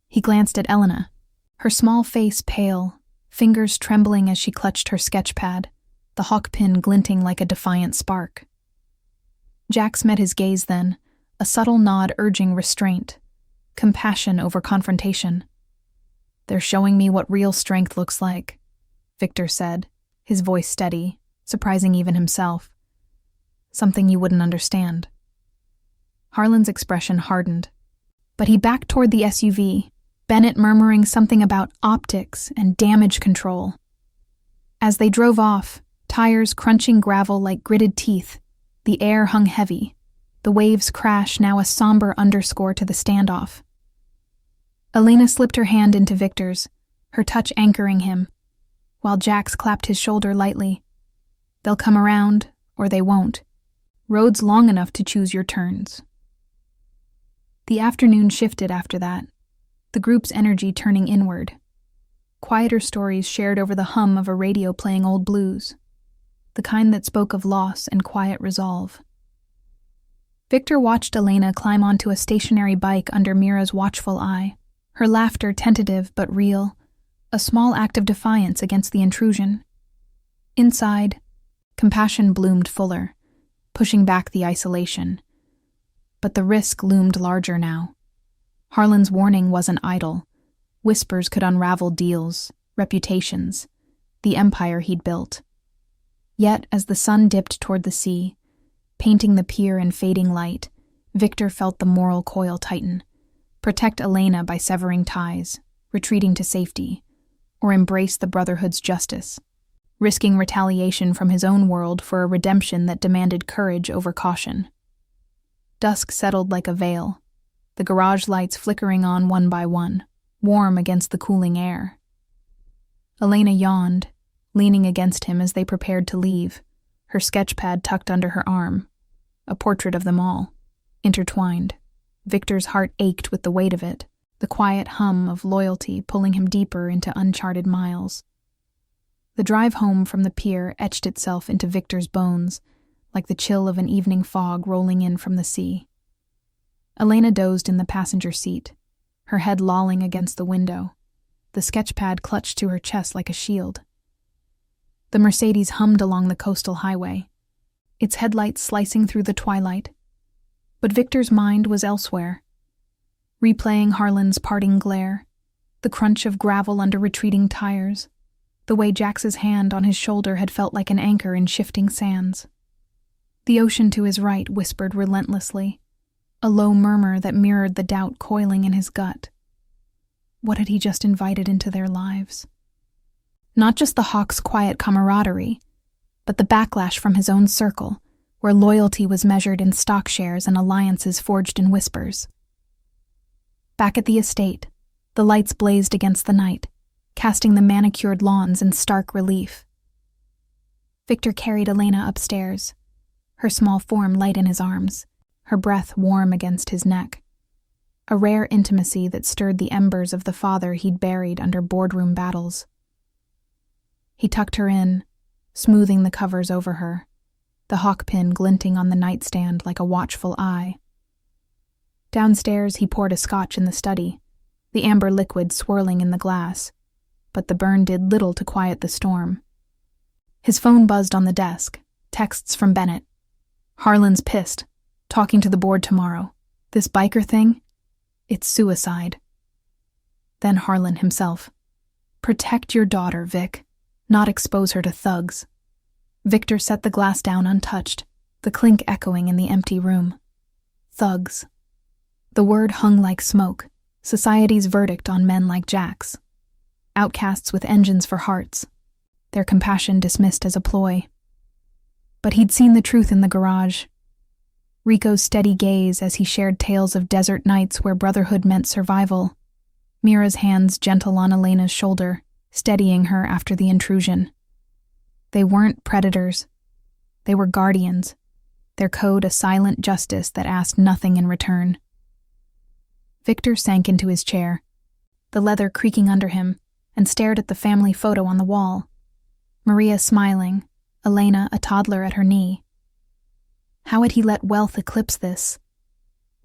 He glanced at Elena, her small face pale, fingers trembling as she clutched her sketch pad, the hawk pin glinting like a defiant spark. Jax met his gaze then, a subtle nod urging restraint, compassion over confrontation. "They're showing me what real strength looks like," Victor said, his voice steady, surprising even himself. "Something you wouldn't understand." Harlan's expression hardened, but he backed toward the SUV, Bennett murmuring something about optics and damage control. As they drove off, tires crunching gravel like gritted teeth, the air hung heavy, the waves' crash now a somber underscore to the standoff. Elena slipped her hand into Victor's, her touch anchoring him, while Jax clapped his shoulder lightly. "They'll come around, or they won't. Road's long enough to choose your turns." The afternoon shifted after that, the group's energy turning inward. Quieter stories shared over the hum of a radio playing old blues, the kind that spoke of loss and quiet resolve. Victor watched Elena climb onto a stationary bike under Mira's watchful eye, her laughter tentative but real, a small act of defiance against the intrusion. Inside, compassion bloomed fuller, pushing back the isolation. But the risk loomed larger now. Harlan's warning wasn't idle. Whispers could unravel deals, reputations, the empire he'd built. Yet, as the sun dipped toward the sea, painting the pier in fading light, Victor felt the moral coil tighten. Protect Elena by severing ties, retreating to safety, or embrace the Brotherhood's justice, risking retaliation from his own world for a redemption that demanded courage over caution. Dusk settled like a veil, the garage lights flickering on one by one, warm against the cooling air. Elena yawned, leaning against him as they prepared to leave, her sketchpad tucked under her arm, a portrait of them all, intertwined. Victor's heart ached with the weight of it, the quiet hum of loyalty pulling him deeper into uncharted miles. The drive home from the pier etched itself into Victor's bones, like the chill of an evening fog rolling in from the sea. Elena dozed in the passenger seat, her head lolling against the window, the sketchpad clutched to her chest like a shield. The Mercedes hummed along the coastal highway, its headlights slicing through the twilight. But Victor's mind was elsewhere, replaying Harlan's parting glare, the crunch of gravel under retreating tires, the way Jax's hand on his shoulder had felt like an anchor in shifting sands. The ocean to his right whispered relentlessly, a low murmur that mirrored the doubt coiling in his gut. What had he just invited into their lives? Not just the Hawks' quiet camaraderie, but the backlash from his own circle, where loyalty was measured in stock shares and alliances forged in whispers. Back at the estate, the lights blazed against the night, casting the manicured lawns in stark relief. Victor carried Elena upstairs, her small form light in his arms, her breath warm against his neck. A rare intimacy that stirred the embers of the father he'd buried under boardroom battles. He tucked her in, smoothing the covers over her, the hawk pin glinting on the nightstand like a watchful eye. Downstairs, he poured a scotch in the study, the amber liquid swirling in the glass, but the burn did little to quiet the storm. His phone buzzed on the desk, texts from Bennett. "Harlan's pissed, talking to the board tomorrow. This biker thing? It's suicide." Then Harlan himself. "Protect your daughter, Vic, not expose her to thugs." Victor set the glass down untouched, the clink echoing in the empty room. Thugs. The word hung like smoke, society's verdict on men like Jax. Outcasts with engines for hearts, their compassion dismissed as a ploy. But he'd seen the truth in the garage. Rico's steady gaze as he shared tales of desert nights where brotherhood meant survival. Mira's hands gentle on Elena's shoulder, steadying her after the intrusion. They weren't predators. They were guardians, their code a silent justice that asked nothing in return. Victor sank into his chair, the leather creaking under him, and stared at the family photo on the wall. Maria smiling, Elena a toddler at her knee. How had he let wealth eclipse this?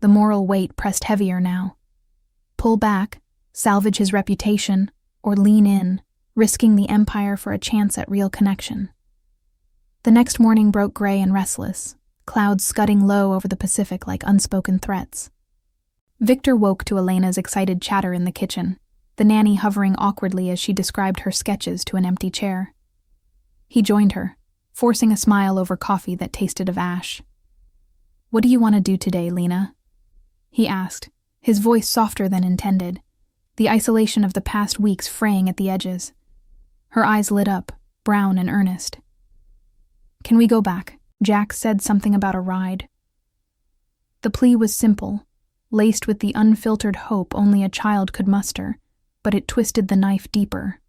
The moral weight pressed heavier now. Pull back, salvage his reputation, or lean in, risking the empire for a chance at real connection. The next morning broke gray and restless, clouds scudding low over the Pacific like unspoken threats. Victor woke to Elena's excited chatter in the kitchen, the nanny hovering awkwardly as she described her sketches to an empty chair. He joined her, forcing a smile over coffee that tasted of ash. "What do you want to do today, Lena?" he asked, his voice softer than intended, the isolation of the past weeks fraying at the edges. Her eyes lit up, brown and earnest. "Can we go back? Jax said something about a ride." The plea was simple, laced with the unfiltered hope only a child could muster, but it twisted the knife deeper.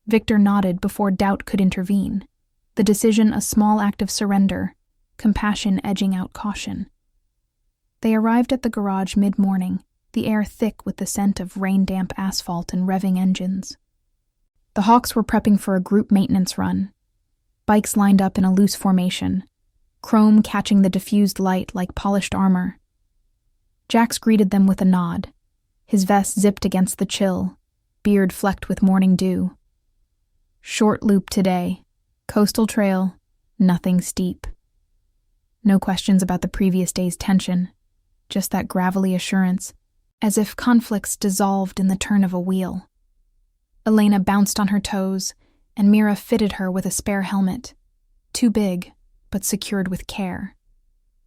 Victor nodded before doubt could intervene, the decision a small act of surrender, compassion edging out caution. They arrived at the garage mid-morning, the air thick with the scent of rain-damp asphalt and revving engines. The Hawks were prepping for a group maintenance run, bikes lined up in a loose formation, chrome catching the diffused light like polished armor. Jax greeted them with a nod, his vest zipped against the chill, beard flecked with morning dew. Short loop today, coastal trail, nothing steep. No questions about the previous day's tension, just that gravelly assurance, as if conflicts dissolved in the turn of a wheel. Elena bounced on her toes, and Mira fitted her with a spare helmet, too big, but secured with care,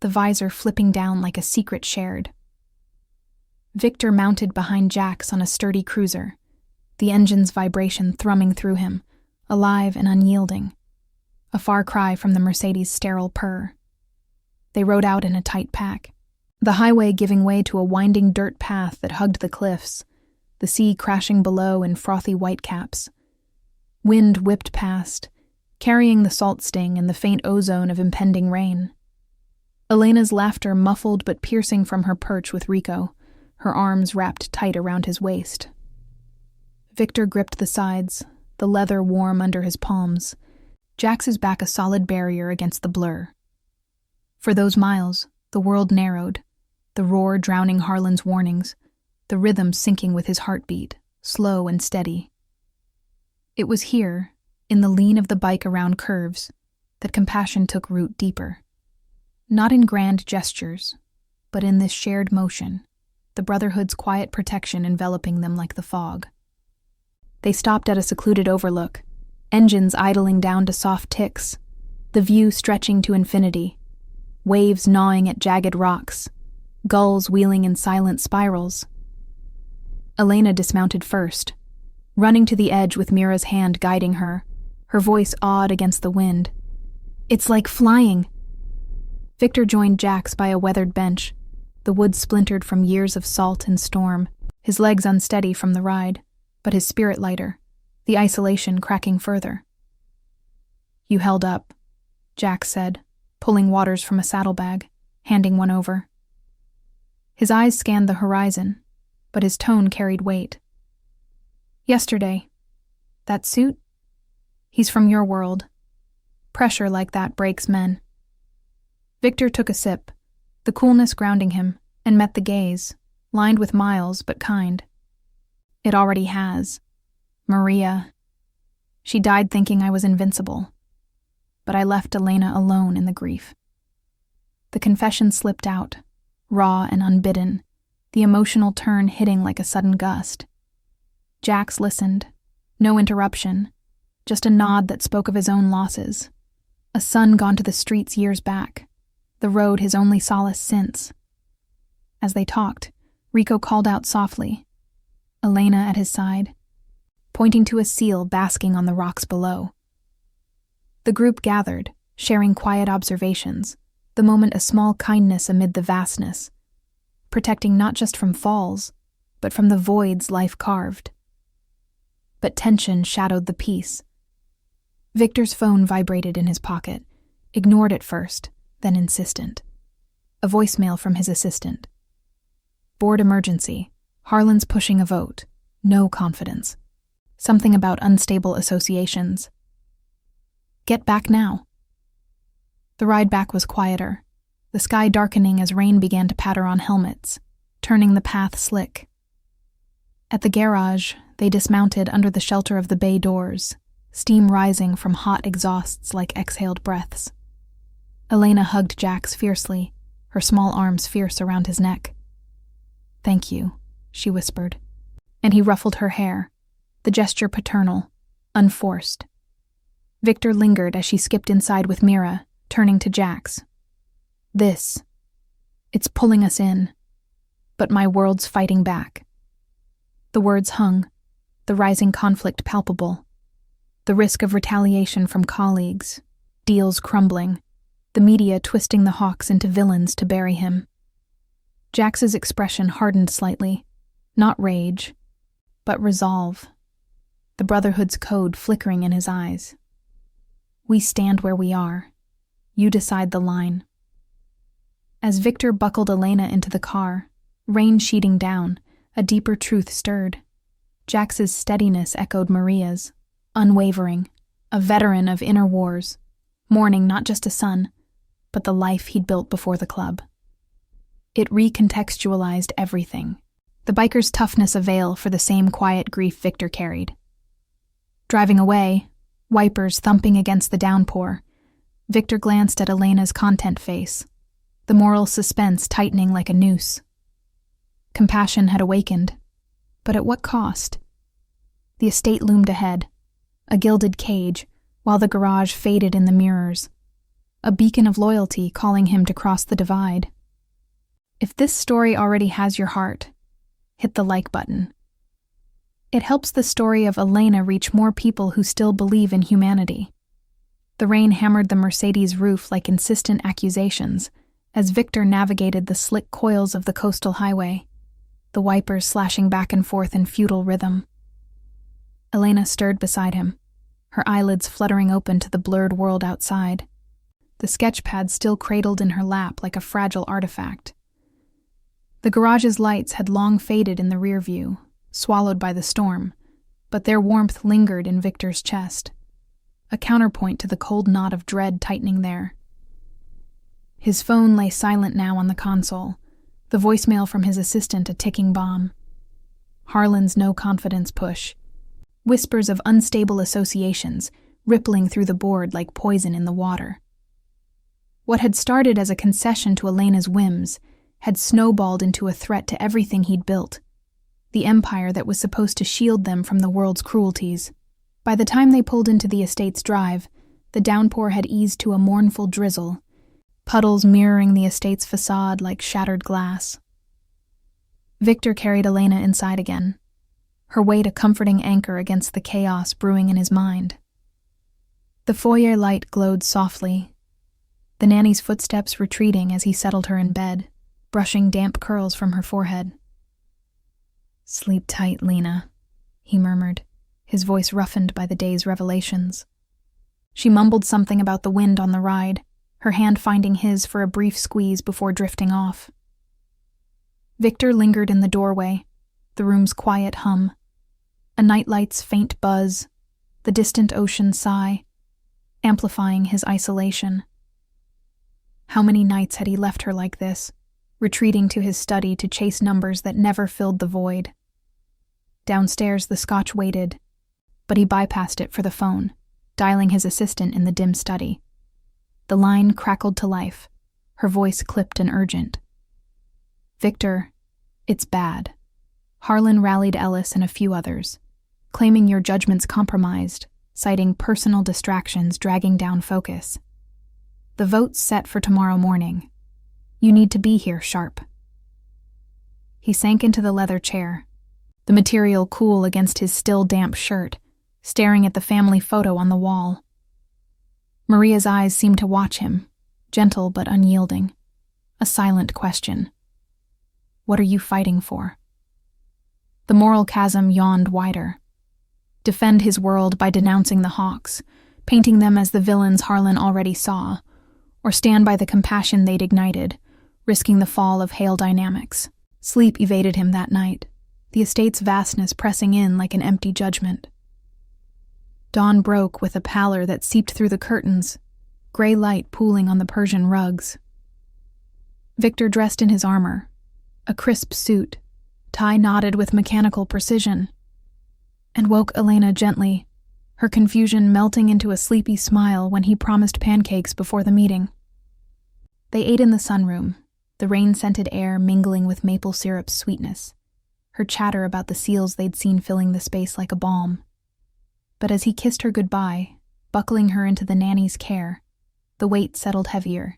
the visor flipping down like a secret shared. Victor mounted behind Jax on a sturdy cruiser, the engine's vibration thrumming through him, alive and unyielding, a far cry from the Mercedes' sterile purr. They rode out in a tight pack, the highway giving way to a winding dirt path that hugged the cliffs, the sea crashing below in frothy whitecaps. Wind whipped past, carrying the salt sting and the faint ozone of impending rain. Elena's laughter muffled but piercing from her perch with Rico, her arms wrapped tight around his waist. Victor gripped the sides, the leather warm under his palms, Jax's back a solid barrier against the blur. For those miles, the world narrowed, the roar drowning Harlan's warnings, the rhythm syncing with his heartbeat, slow and steady. It was here, in the lean of the bike around curves, that compassion took root deeper. Not in grand gestures, but in this shared motion, the Brotherhood's quiet protection enveloping them like the fog. They stopped at a secluded overlook, engines idling down to soft ticks, the view stretching to infinity, waves gnawing at jagged rocks, gulls wheeling in silent spirals. Elena dismounted first, running to the edge with Mira's hand guiding her, her voice awed against the wind. "It's like flying." Victor joined Jax by a weathered bench, the wood splintered from years of salt and storm, his legs unsteady from the ride, but his spirit lighter, the isolation cracking further. "You held up," Jax said, pulling waters from a saddlebag, handing one over. His eyes scanned the horizon, but his tone carried weight. "Yesterday. That suit? He's from your world. Pressure like that breaks men." Victor took a sip, the coolness grounding him, and met the gaze, lined with miles but kind. "It already has. Maria. She died thinking I was invincible. But I left Elena alone in the grief." The confession slipped out, raw and unbidden, the emotional turn hitting like a sudden gust. Jax listened. No interruption, just a nod that spoke of his own losses. A son gone to the streets years back, the road his only solace since. As they talked, Rico called out softly, Elena at his side, pointing to a seal basking on the rocks below. The group gathered, sharing quiet observations, the moment a small kindness amid the vastness, protecting not just from falls, but from the voids life carved. But tension shadowed the peace. Victor's phone vibrated in his pocket, ignored at first, then insistent. A voicemail from his assistant. "Board emergency. Harlan's pushing a vote. No confidence. Something about unstable associations. Get back now." The ride back was quieter, the sky darkening as rain began to patter on helmets, turning the path slick. At the garage, they dismounted under the shelter of the bay doors, steam rising from hot exhausts like exhaled breaths. Elena hugged Jax fiercely, her small arms fierce around his neck. "Thank you," she whispered, and he ruffled her hair, the gesture paternal, unforced. Victor lingered as she skipped inside with Mira, turning to Jax. It's pulling us in, but my world's fighting back." The words hung, the rising conflict palpable, the risk of retaliation from colleagues, deals crumbling, the media twisting the Hawks into villains to bury him. Jax's expression hardened slightly, not rage, but resolve, the Brotherhood's code flickering in his eyes. "We stand where we are. You decide the line." As Victor buckled Elena into the car, rain sheeting down, a deeper truth stirred. Jax's steadiness echoed Maria's, unwavering, a veteran of inner wars, mourning not just a son, but the life he'd built before the club. It recontextualized everything, the biker's toughness a veil for the same quiet grief Victor carried. Driving away, wipers thumping against the downpour, Victor glanced at Elena's content face, the moral suspense tightening like a noose. Compassion had awakened, but at what cost? The estate loomed ahead, a gilded cage, while the garage faded in the mirrors, a beacon of loyalty calling him to cross the divide. If this story already has your heart, hit the like button. It helps the story of Elena reach more people who still believe in humanity. The rain hammered the Mercedes roof like insistent accusations as Victor navigated the slick coils of the coastal highway, the wipers slashing back and forth in futile rhythm. Elena stirred beside him, her eyelids fluttering open to the blurred world outside, the sketchpad still cradled in her lap like a fragile artifact. The garage's lights had long faded in the rear view, swallowed by the storm, but their warmth lingered in Victor's chest, a counterpoint to the cold knot of dread tightening there. His phone lay silent now on the console, the voicemail from his assistant a ticking bomb. Harlan's no-confidence push. Whispers of unstable associations rippling through the board like poison in the water. What had started as a concession to Elena's whims had snowballed into a threat to everything he'd built, the empire that was supposed to shield them from the world's cruelties. By the time they pulled into the estate's drive, the downpour had eased to a mournful drizzle, puddles mirroring the estate's facade like shattered glass. Victor carried Elena inside again, her weight a comforting anchor against the chaos brewing in his mind. The foyer light glowed softly, the nanny's footsteps retreating as he settled her in bed, brushing damp curls from her forehead. "Sleep tight, Lena," he murmured, his voice roughened by the day's revelations. She mumbled something about the wind on the ride, her hand finding his for a brief squeeze before drifting off. Victor lingered in the doorway, the room's quiet hum, a nightlight's faint buzz, the distant ocean sigh, amplifying his isolation. How many nights had he left her like this, retreating to his study to chase numbers that never filled the void? Downstairs the scotch waited, but he bypassed it for the phone, dialing his assistant in the dim study. The line crackled to life, her voice clipped and urgent. "Victor, it's bad. Harlan rallied Ellis and a few others, claiming your judgment's compromised, citing personal distractions dragging down focus. The vote's set for tomorrow morning. You need to be here sharp." He sank into the leather chair, the material cool against his still damp shirt, staring at the family photo on the wall. Maria's eyes seemed to watch him, gentle but unyielding. A silent question. What are you fighting for? The moral chasm yawned wider. Defend his world by denouncing the Hawks, painting them as the villains Harlan already saw, or stand by the compassion they'd ignited, risking the fall of Hale Dynamics. Sleep evaded him that night, the estate's vastness pressing in like an empty judgment. Dawn broke with a pallor that seeped through the curtains, gray light pooling on the Persian rugs. Victor dressed in his armor, a crisp suit, tie knotted with mechanical precision, and woke Elena gently, her confusion melting into a sleepy smile when he promised pancakes before the meeting. They ate in the sunroom, the rain-scented air mingling with maple syrup's sweetness, her chatter about the seals they'd seen filling the space like a balm. But as he kissed her goodbye, buckling her into the nanny's care, the weight settled heavier.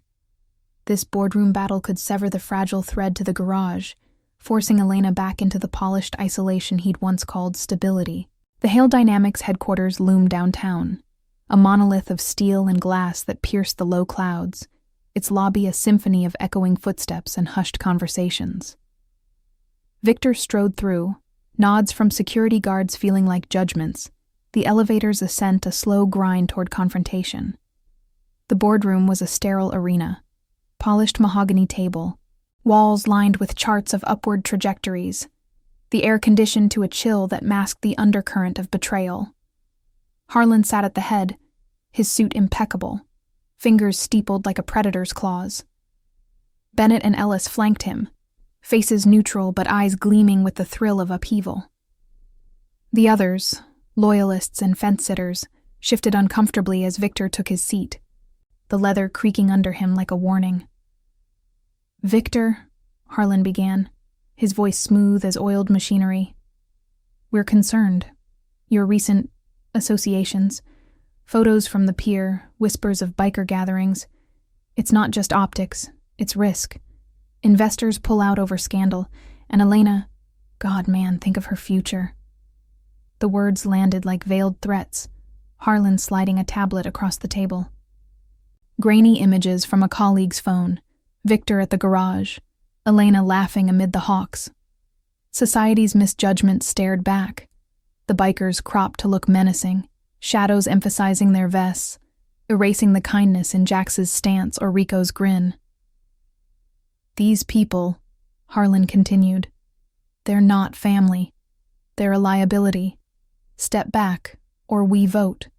This boardroom battle could sever the fragile thread to the garage, forcing Elena back into the polished isolation he'd once called stability. The Hale Dynamics headquarters loomed downtown, a monolith of steel and glass that pierced the low clouds, its lobby a symphony of echoing footsteps and hushed conversations. Victor strode through, nods from security guards feeling like judgments, the elevator's ascent a slow grind toward confrontation. The boardroom was a sterile arena, polished mahogany table, walls lined with charts of upward trajectories, the air conditioned to a chill that masked the undercurrent of betrayal. Harlan sat at the head, his suit impeccable, fingers steepled like a predator's claws. Bennett and Ellis flanked him, faces neutral but eyes gleaming with the thrill of upheaval. The others, loyalists and fence-sitters, shifted uncomfortably as Victor took his seat, the leather creaking under him like a warning. "Victor," Harlan began, his voice smooth as oiled machinery. "We're concerned. Your recent associations, photos from the pier, whispers of biker gatherings. It's not just optics, it's risk. Investors pull out over scandal, and Elena, God man, think of her future." The words landed like veiled threats, Harlan sliding a tablet across the table. Grainy images from a colleague's phone, Victor at the garage, Elena laughing amid the Hawks. Society's misjudgment stared back, the bikers cropped to look menacing, shadows emphasizing their vests, erasing the kindness in Jax's stance or Rico's grin. "These people," Harlan continued, "they're not family. They're a liability. Step back, or we vote."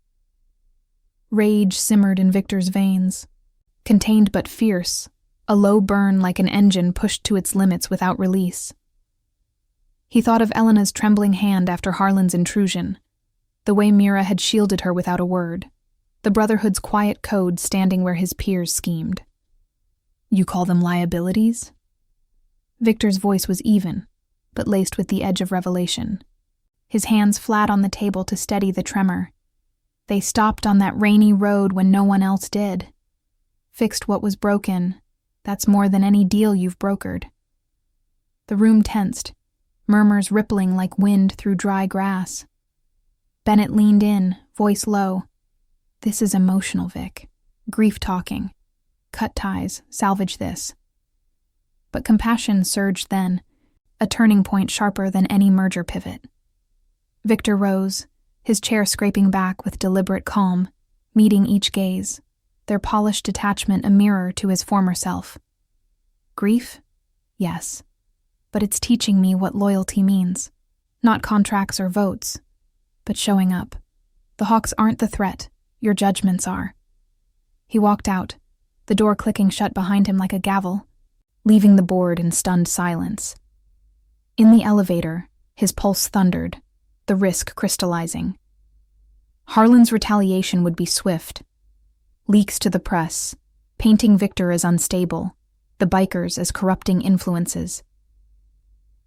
Rage simmered in Victor's veins, contained but fierce, a low burn like an engine pushed to its limits without release. He thought of Elena's trembling hand after Harlan's intrusion, the way Mira had shielded her without a word, the Brotherhood's quiet code standing where his peers schemed. You call them liabilities? Victor's voice was even, but laced with the edge of revelation. His hands flat on the table to steady the tremor. They stopped on that rainy road when no one else did. Fixed what was broken. That's more than any deal you've brokered. The room tensed, murmurs rippling like wind through dry grass. Bennett leaned in, voice low. This is emotional, Vic. Grief talking. Cut ties, salvage this. But compassion surged then, a turning point sharper than any merger pivot. Victor rose, his chair scraping back with deliberate calm, meeting each gaze, their polished detachment a mirror to his former self. Grief? Yes. But it's teaching me what loyalty means. Not contracts or votes, but showing up. The Hawks aren't the threat, your judgments are. He walked out, the door clicking shut behind him like a gavel, leaving the board in stunned silence. In the elevator, his pulse thundered, the risk crystallizing. Harlan's retaliation would be swift. Leaks to the press, painting Victor as unstable, the bikers as corrupting influences.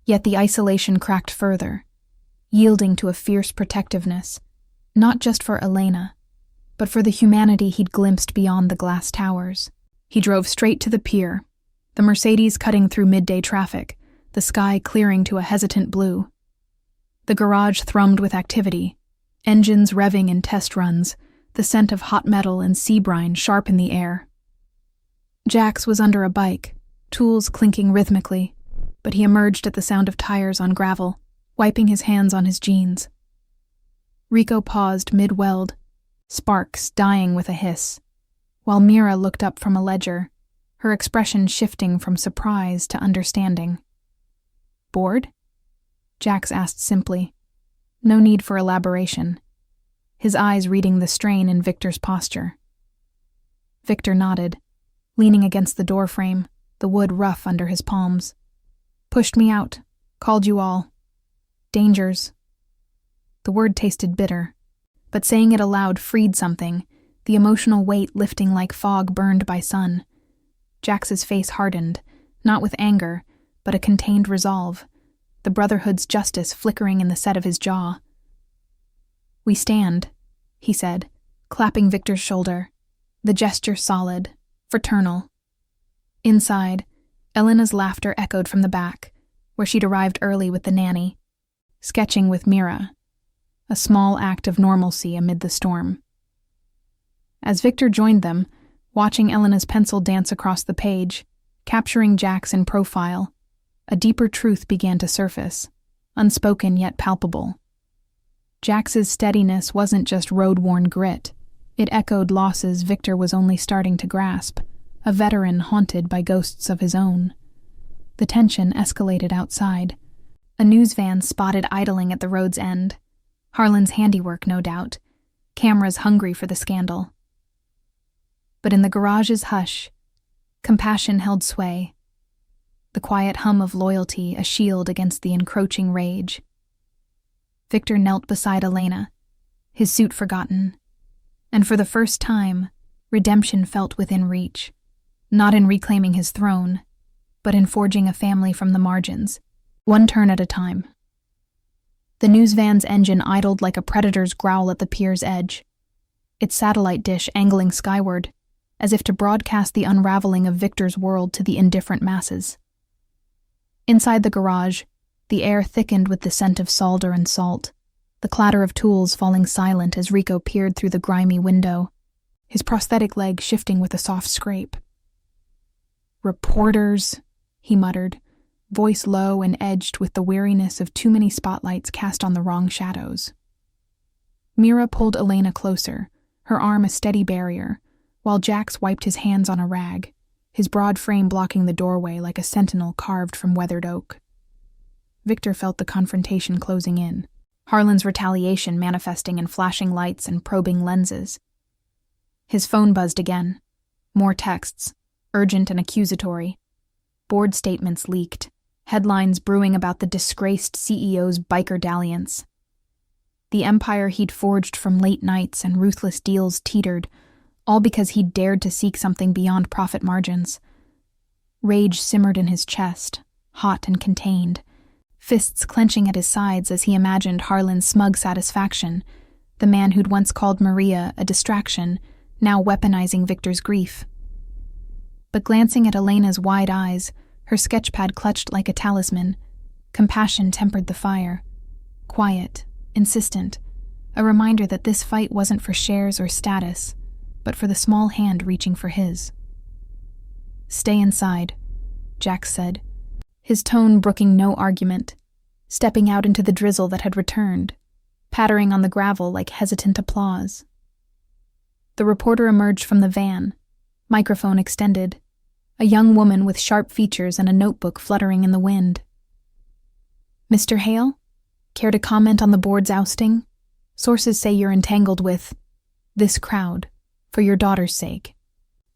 Yet the isolation cracked further, yielding to a fierce protectiveness, not just for Elena, but for the humanity he'd glimpsed beyond the glass towers. He drove straight to the pier, the Mercedes cutting through midday traffic, the sky clearing to a hesitant blue. The garage thrummed with activity, engines revving in test runs, the scent of hot metal and sea brine sharp in the air. Jax was under a bike, tools clinking rhythmically, but he emerged at the sound of tires on gravel, wiping his hands on his jeans. Rico paused mid-weld, sparks dying with a hiss, while Mira looked up from a ledger, her expression shifting from surprise to understanding. Bored? Jax asked simply. No need for elaboration, his eyes reading the strain in Victor's posture. Victor nodded, leaning against the doorframe, the wood rough under his palms. Pushed me out, called you all. Dangers. The word tasted bitter, but saying it aloud freed something, the emotional weight lifting like fog burned by sun. Jax's face hardened, not with anger, but a contained resolve, the Brotherhood's justice flickering in the set of his jaw. We stand, he said, clapping Victor's shoulder, the gesture solid, fraternal. Inside, Elena's laughter echoed from the back, where she'd arrived early with the nanny, sketching with Mira, a small act of normalcy amid the storm. As Victor joined them, watching Elena's pencil dance across the page, capturing Jax in profile, a deeper truth began to surface, unspoken yet palpable. Jax's steadiness wasn't just road-worn grit. It echoed losses Victor was only starting to grasp, a veteran haunted by ghosts of his own. The tension escalated outside. A news van spotted idling at the road's end. Harlan's handiwork, no doubt. Cameras hungry for the scandal. But in the garage's hush, compassion held sway. The quiet hum of loyalty a shield against the encroaching rage. Victor knelt beside Elena, his suit forgotten, and for the first time, redemption felt within reach, not in reclaiming his throne, but in forging a family from the margins, one turn at a time. The news van's engine idled like a predator's growl at the pier's edge, its satellite dish angling skyward, as if to broadcast the unraveling of Victor's world to the indifferent masses. Inside the garage, the air thickened with the scent of solder and salt, the clatter of tools falling silent as Rico peered through the grimy window, his prosthetic leg shifting with a soft scrape. Reporters, he muttered, voice low and edged with the weariness of too many spotlights cast on the wrong shadows. Mira pulled Elena closer, her arm a steady barrier, while Jax wiped his hands on a rag, his broad frame blocking the doorway like a sentinel carved from weathered oak. Victor felt the confrontation closing in, Harlan's retaliation manifesting in flashing lights and probing lenses. His phone buzzed again. More texts, urgent and accusatory. Board statements leaked, headlines brewing about the disgraced CEO's biker dalliance. The empire he'd forged from late nights and ruthless deals teetered, all because he'd dared to seek something beyond profit margins. Rage simmered in his chest, hot and contained, fists clenching at his sides as he imagined Harlan's smug satisfaction, the man who'd once called Maria a distraction, now weaponizing Victor's grief. But glancing at Elena's wide eyes, her sketchpad clutched like a talisman, compassion tempered the fire. Quiet, insistent, a reminder that this fight wasn't for shares or status, but for the small hand reaching for his. "Stay inside," Jax said, his tone brooking no argument, stepping out into the drizzle that had returned, pattering on the gravel like hesitant applause. The reporter emerged from the van, microphone extended, a young woman with sharp features and a notebook fluttering in the wind. "Mr. Hale? Care to comment on the board's ousting? Sources say you're entangled with this crowd, for your daughter's sake."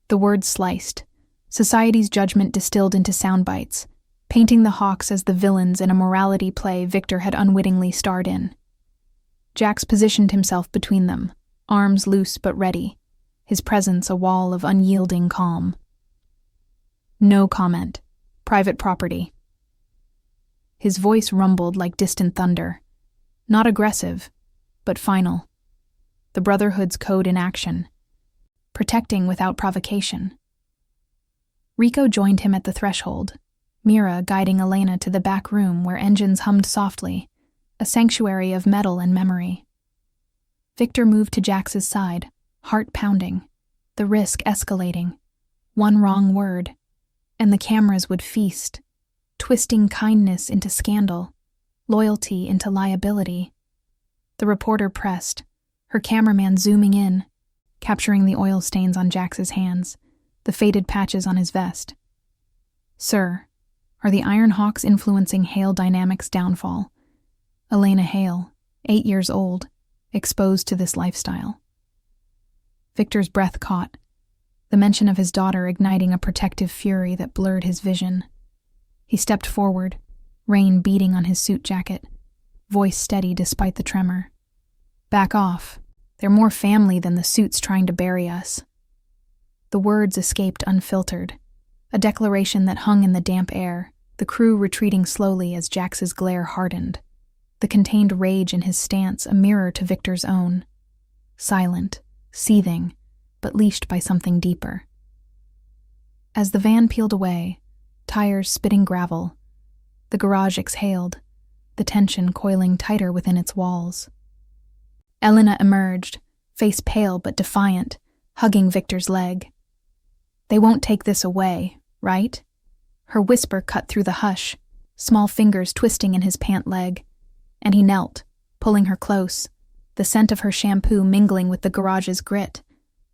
The words sliced, society's judgment distilled into sound bites, painting the Hawks as the villains in a morality play Victor had unwittingly starred in. Jax positioned himself between them, arms loose but ready, his presence a wall of unyielding calm. "No comment. Private property." His voice rumbled like distant thunder. Not aggressive, but final. The Brotherhood's code in action. Protecting without provocation. Rico joined him at the threshold, Mira guiding Elena to the back room where engines hummed softly, a sanctuary of metal and memory. Victor moved to Jax's side, heart pounding, the risk escalating. One wrong word, and the cameras would feast, twisting kindness into scandal, loyalty into liability. The reporter pressed, her cameraman zooming in, capturing the oil stains on Jax's hands, the faded patches on his vest. "Sir, are the Iron Hawks influencing Hale Dynamics' downfall?" Elena Hale, 8 years old, exposed to this lifestyle. Victor's breath caught, the mention of his daughter igniting a protective fury that blurred his vision. He stepped forward, rain beating on his suit jacket, voice steady despite the tremor. "Back off. They're more family than the suits trying to bury us." The words escaped unfiltered, a declaration that hung in the damp air, the crew retreating slowly as Jax's glare hardened, the contained rage in his stance a mirror to Victor's own. Silent, seething, but leashed by something deeper. As the van peeled away, tires spitting gravel, the garage exhaled, the tension coiling tighter within its walls. Elena emerged, face pale but defiant, hugging Victor's leg. "They won't take this away, right?" Her whisper cut through the hush, small fingers twisting in his pant leg, and he knelt, pulling her close, the scent of her shampoo mingling with the garage's grit,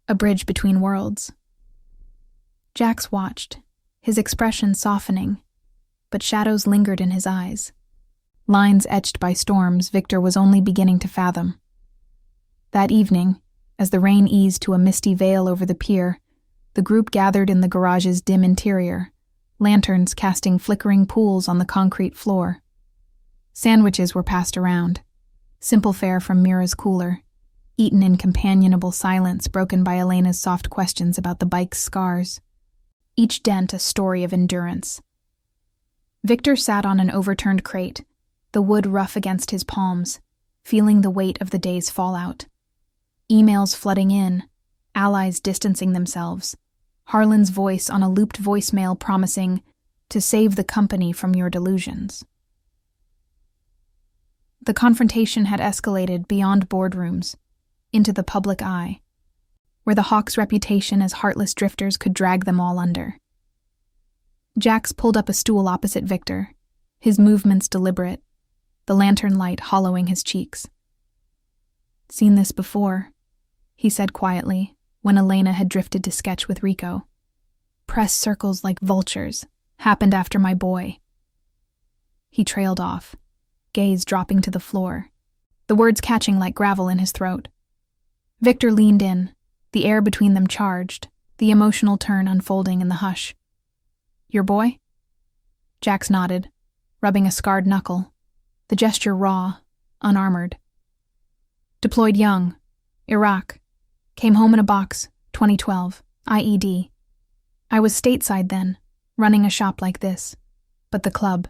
a bridge between worlds. Jax watched, his expression softening, but shadows lingered in his eyes. Lines etched by storms Victor was only beginning to fathom. That evening, as the rain eased to a misty veil over the pier, the group gathered in the garage's dim interior, lanterns casting flickering pools on the concrete floor. Sandwiches were passed around, simple fare from Mira's cooler, eaten in companionable silence broken by Elena's soft questions about the bike's scars. Each dent a story of endurance. Victor sat on an overturned crate, the wood rough against his palms, feeling the weight of the day's fallout. Emails flooding in, allies distancing themselves, Harlan's voice on a looped voicemail promising to save the company from your delusions. The confrontation had escalated beyond boardrooms, into the public eye, where the Hawks' reputation as heartless drifters could drag them all under. Jax pulled up a stool opposite Victor, his movements deliberate, the lantern light hollowing his cheeks. "Seen this before," he said quietly, when Elena had drifted to sketch with Rico. "Press circles like vultures. Happened after my boy." He trailed off, gaze dropping to the floor, the words catching like gravel in his throat. Victor leaned in, the air between them charged, the emotional turn unfolding in the hush. "Your boy?" Jax nodded, rubbing a scarred knuckle, the gesture raw, unarmored. Deployed young. Iraq. Came home in a box, 2012, IED. I was stateside then, running a shop like this. But the club.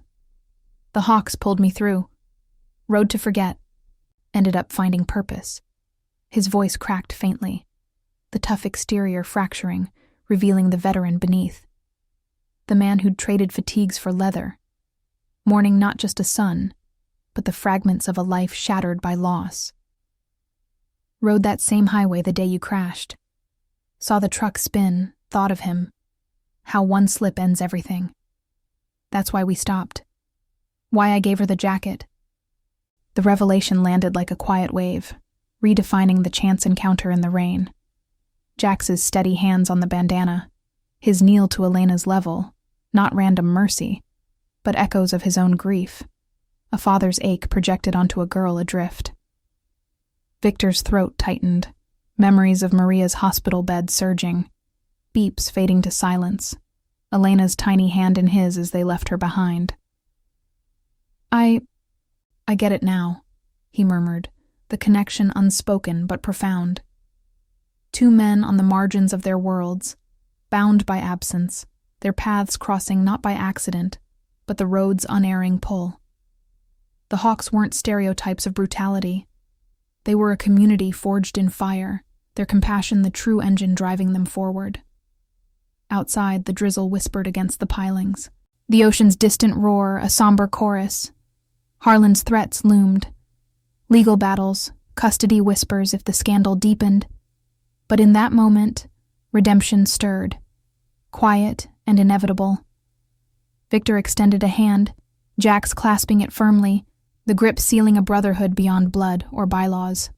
The Hawks pulled me through. Road to forget. Ended up finding purpose. His voice cracked faintly, the tough exterior fracturing, revealing the veteran beneath. The man who'd traded fatigues for leather, mourning not just a son, but the fragments of a life shattered by loss. Rode that same highway the day you crashed. Saw the truck spin, thought of him. How one slip ends everything. That's why we stopped. Why I gave her the jacket. The revelation landed like a quiet wave, redefining the chance encounter in the rain. Jax's steady hands on the bandana, his kneel to Elena's level, not random mercy, but echoes of his own grief, a father's ache projected onto a girl adrift. Victor's throat tightened, memories of Maria's hospital bed surging, beeps fading to silence, Elena's tiny hand in his as they left her behind. I get it now, he murmured, the connection unspoken but profound. Two men on the margins of their worlds, bound by absence, their paths crossing not by accident, but the road's unerring pull. The Hawks weren't stereotypes of brutality. They were a community forged in fire, their compassion the true engine driving them forward. Outside, the drizzle whispered against the pilings. The ocean's distant roar, a somber chorus. Harlan's threats loomed. Legal battles, custody whispers if the scandal deepened. But in that moment, redemption stirred. Quiet and inevitable. Victor extended a hand, Jax clasping it firmly, the grip sealing a brotherhood beyond blood or bylaws.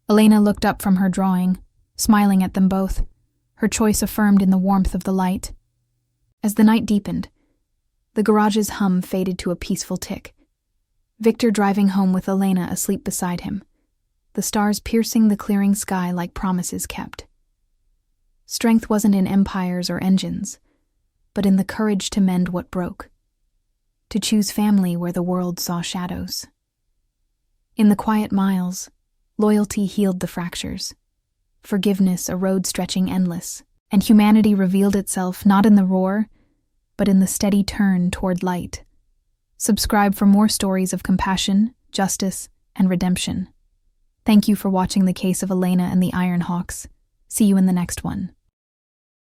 Elena looked up from her drawing, smiling at them both, her choice affirmed in the warmth of the light. As the night deepened, the garage's hum faded to a peaceful tick. Victor driving home with Elena asleep beside him, the stars piercing the clearing sky like promises kept. Strength wasn't in empires or engines, but in the courage to mend what broke, to choose family where the world saw shadows. In the quiet miles, loyalty healed the fractures, forgiveness a road stretching endless, and humanity revealed itself not in the roar, but in the steady turn toward light. Subscribe for more stories of compassion, justice, and redemption. Thank you for watching the case of Elena and the Iron Hawks. See you in the next one.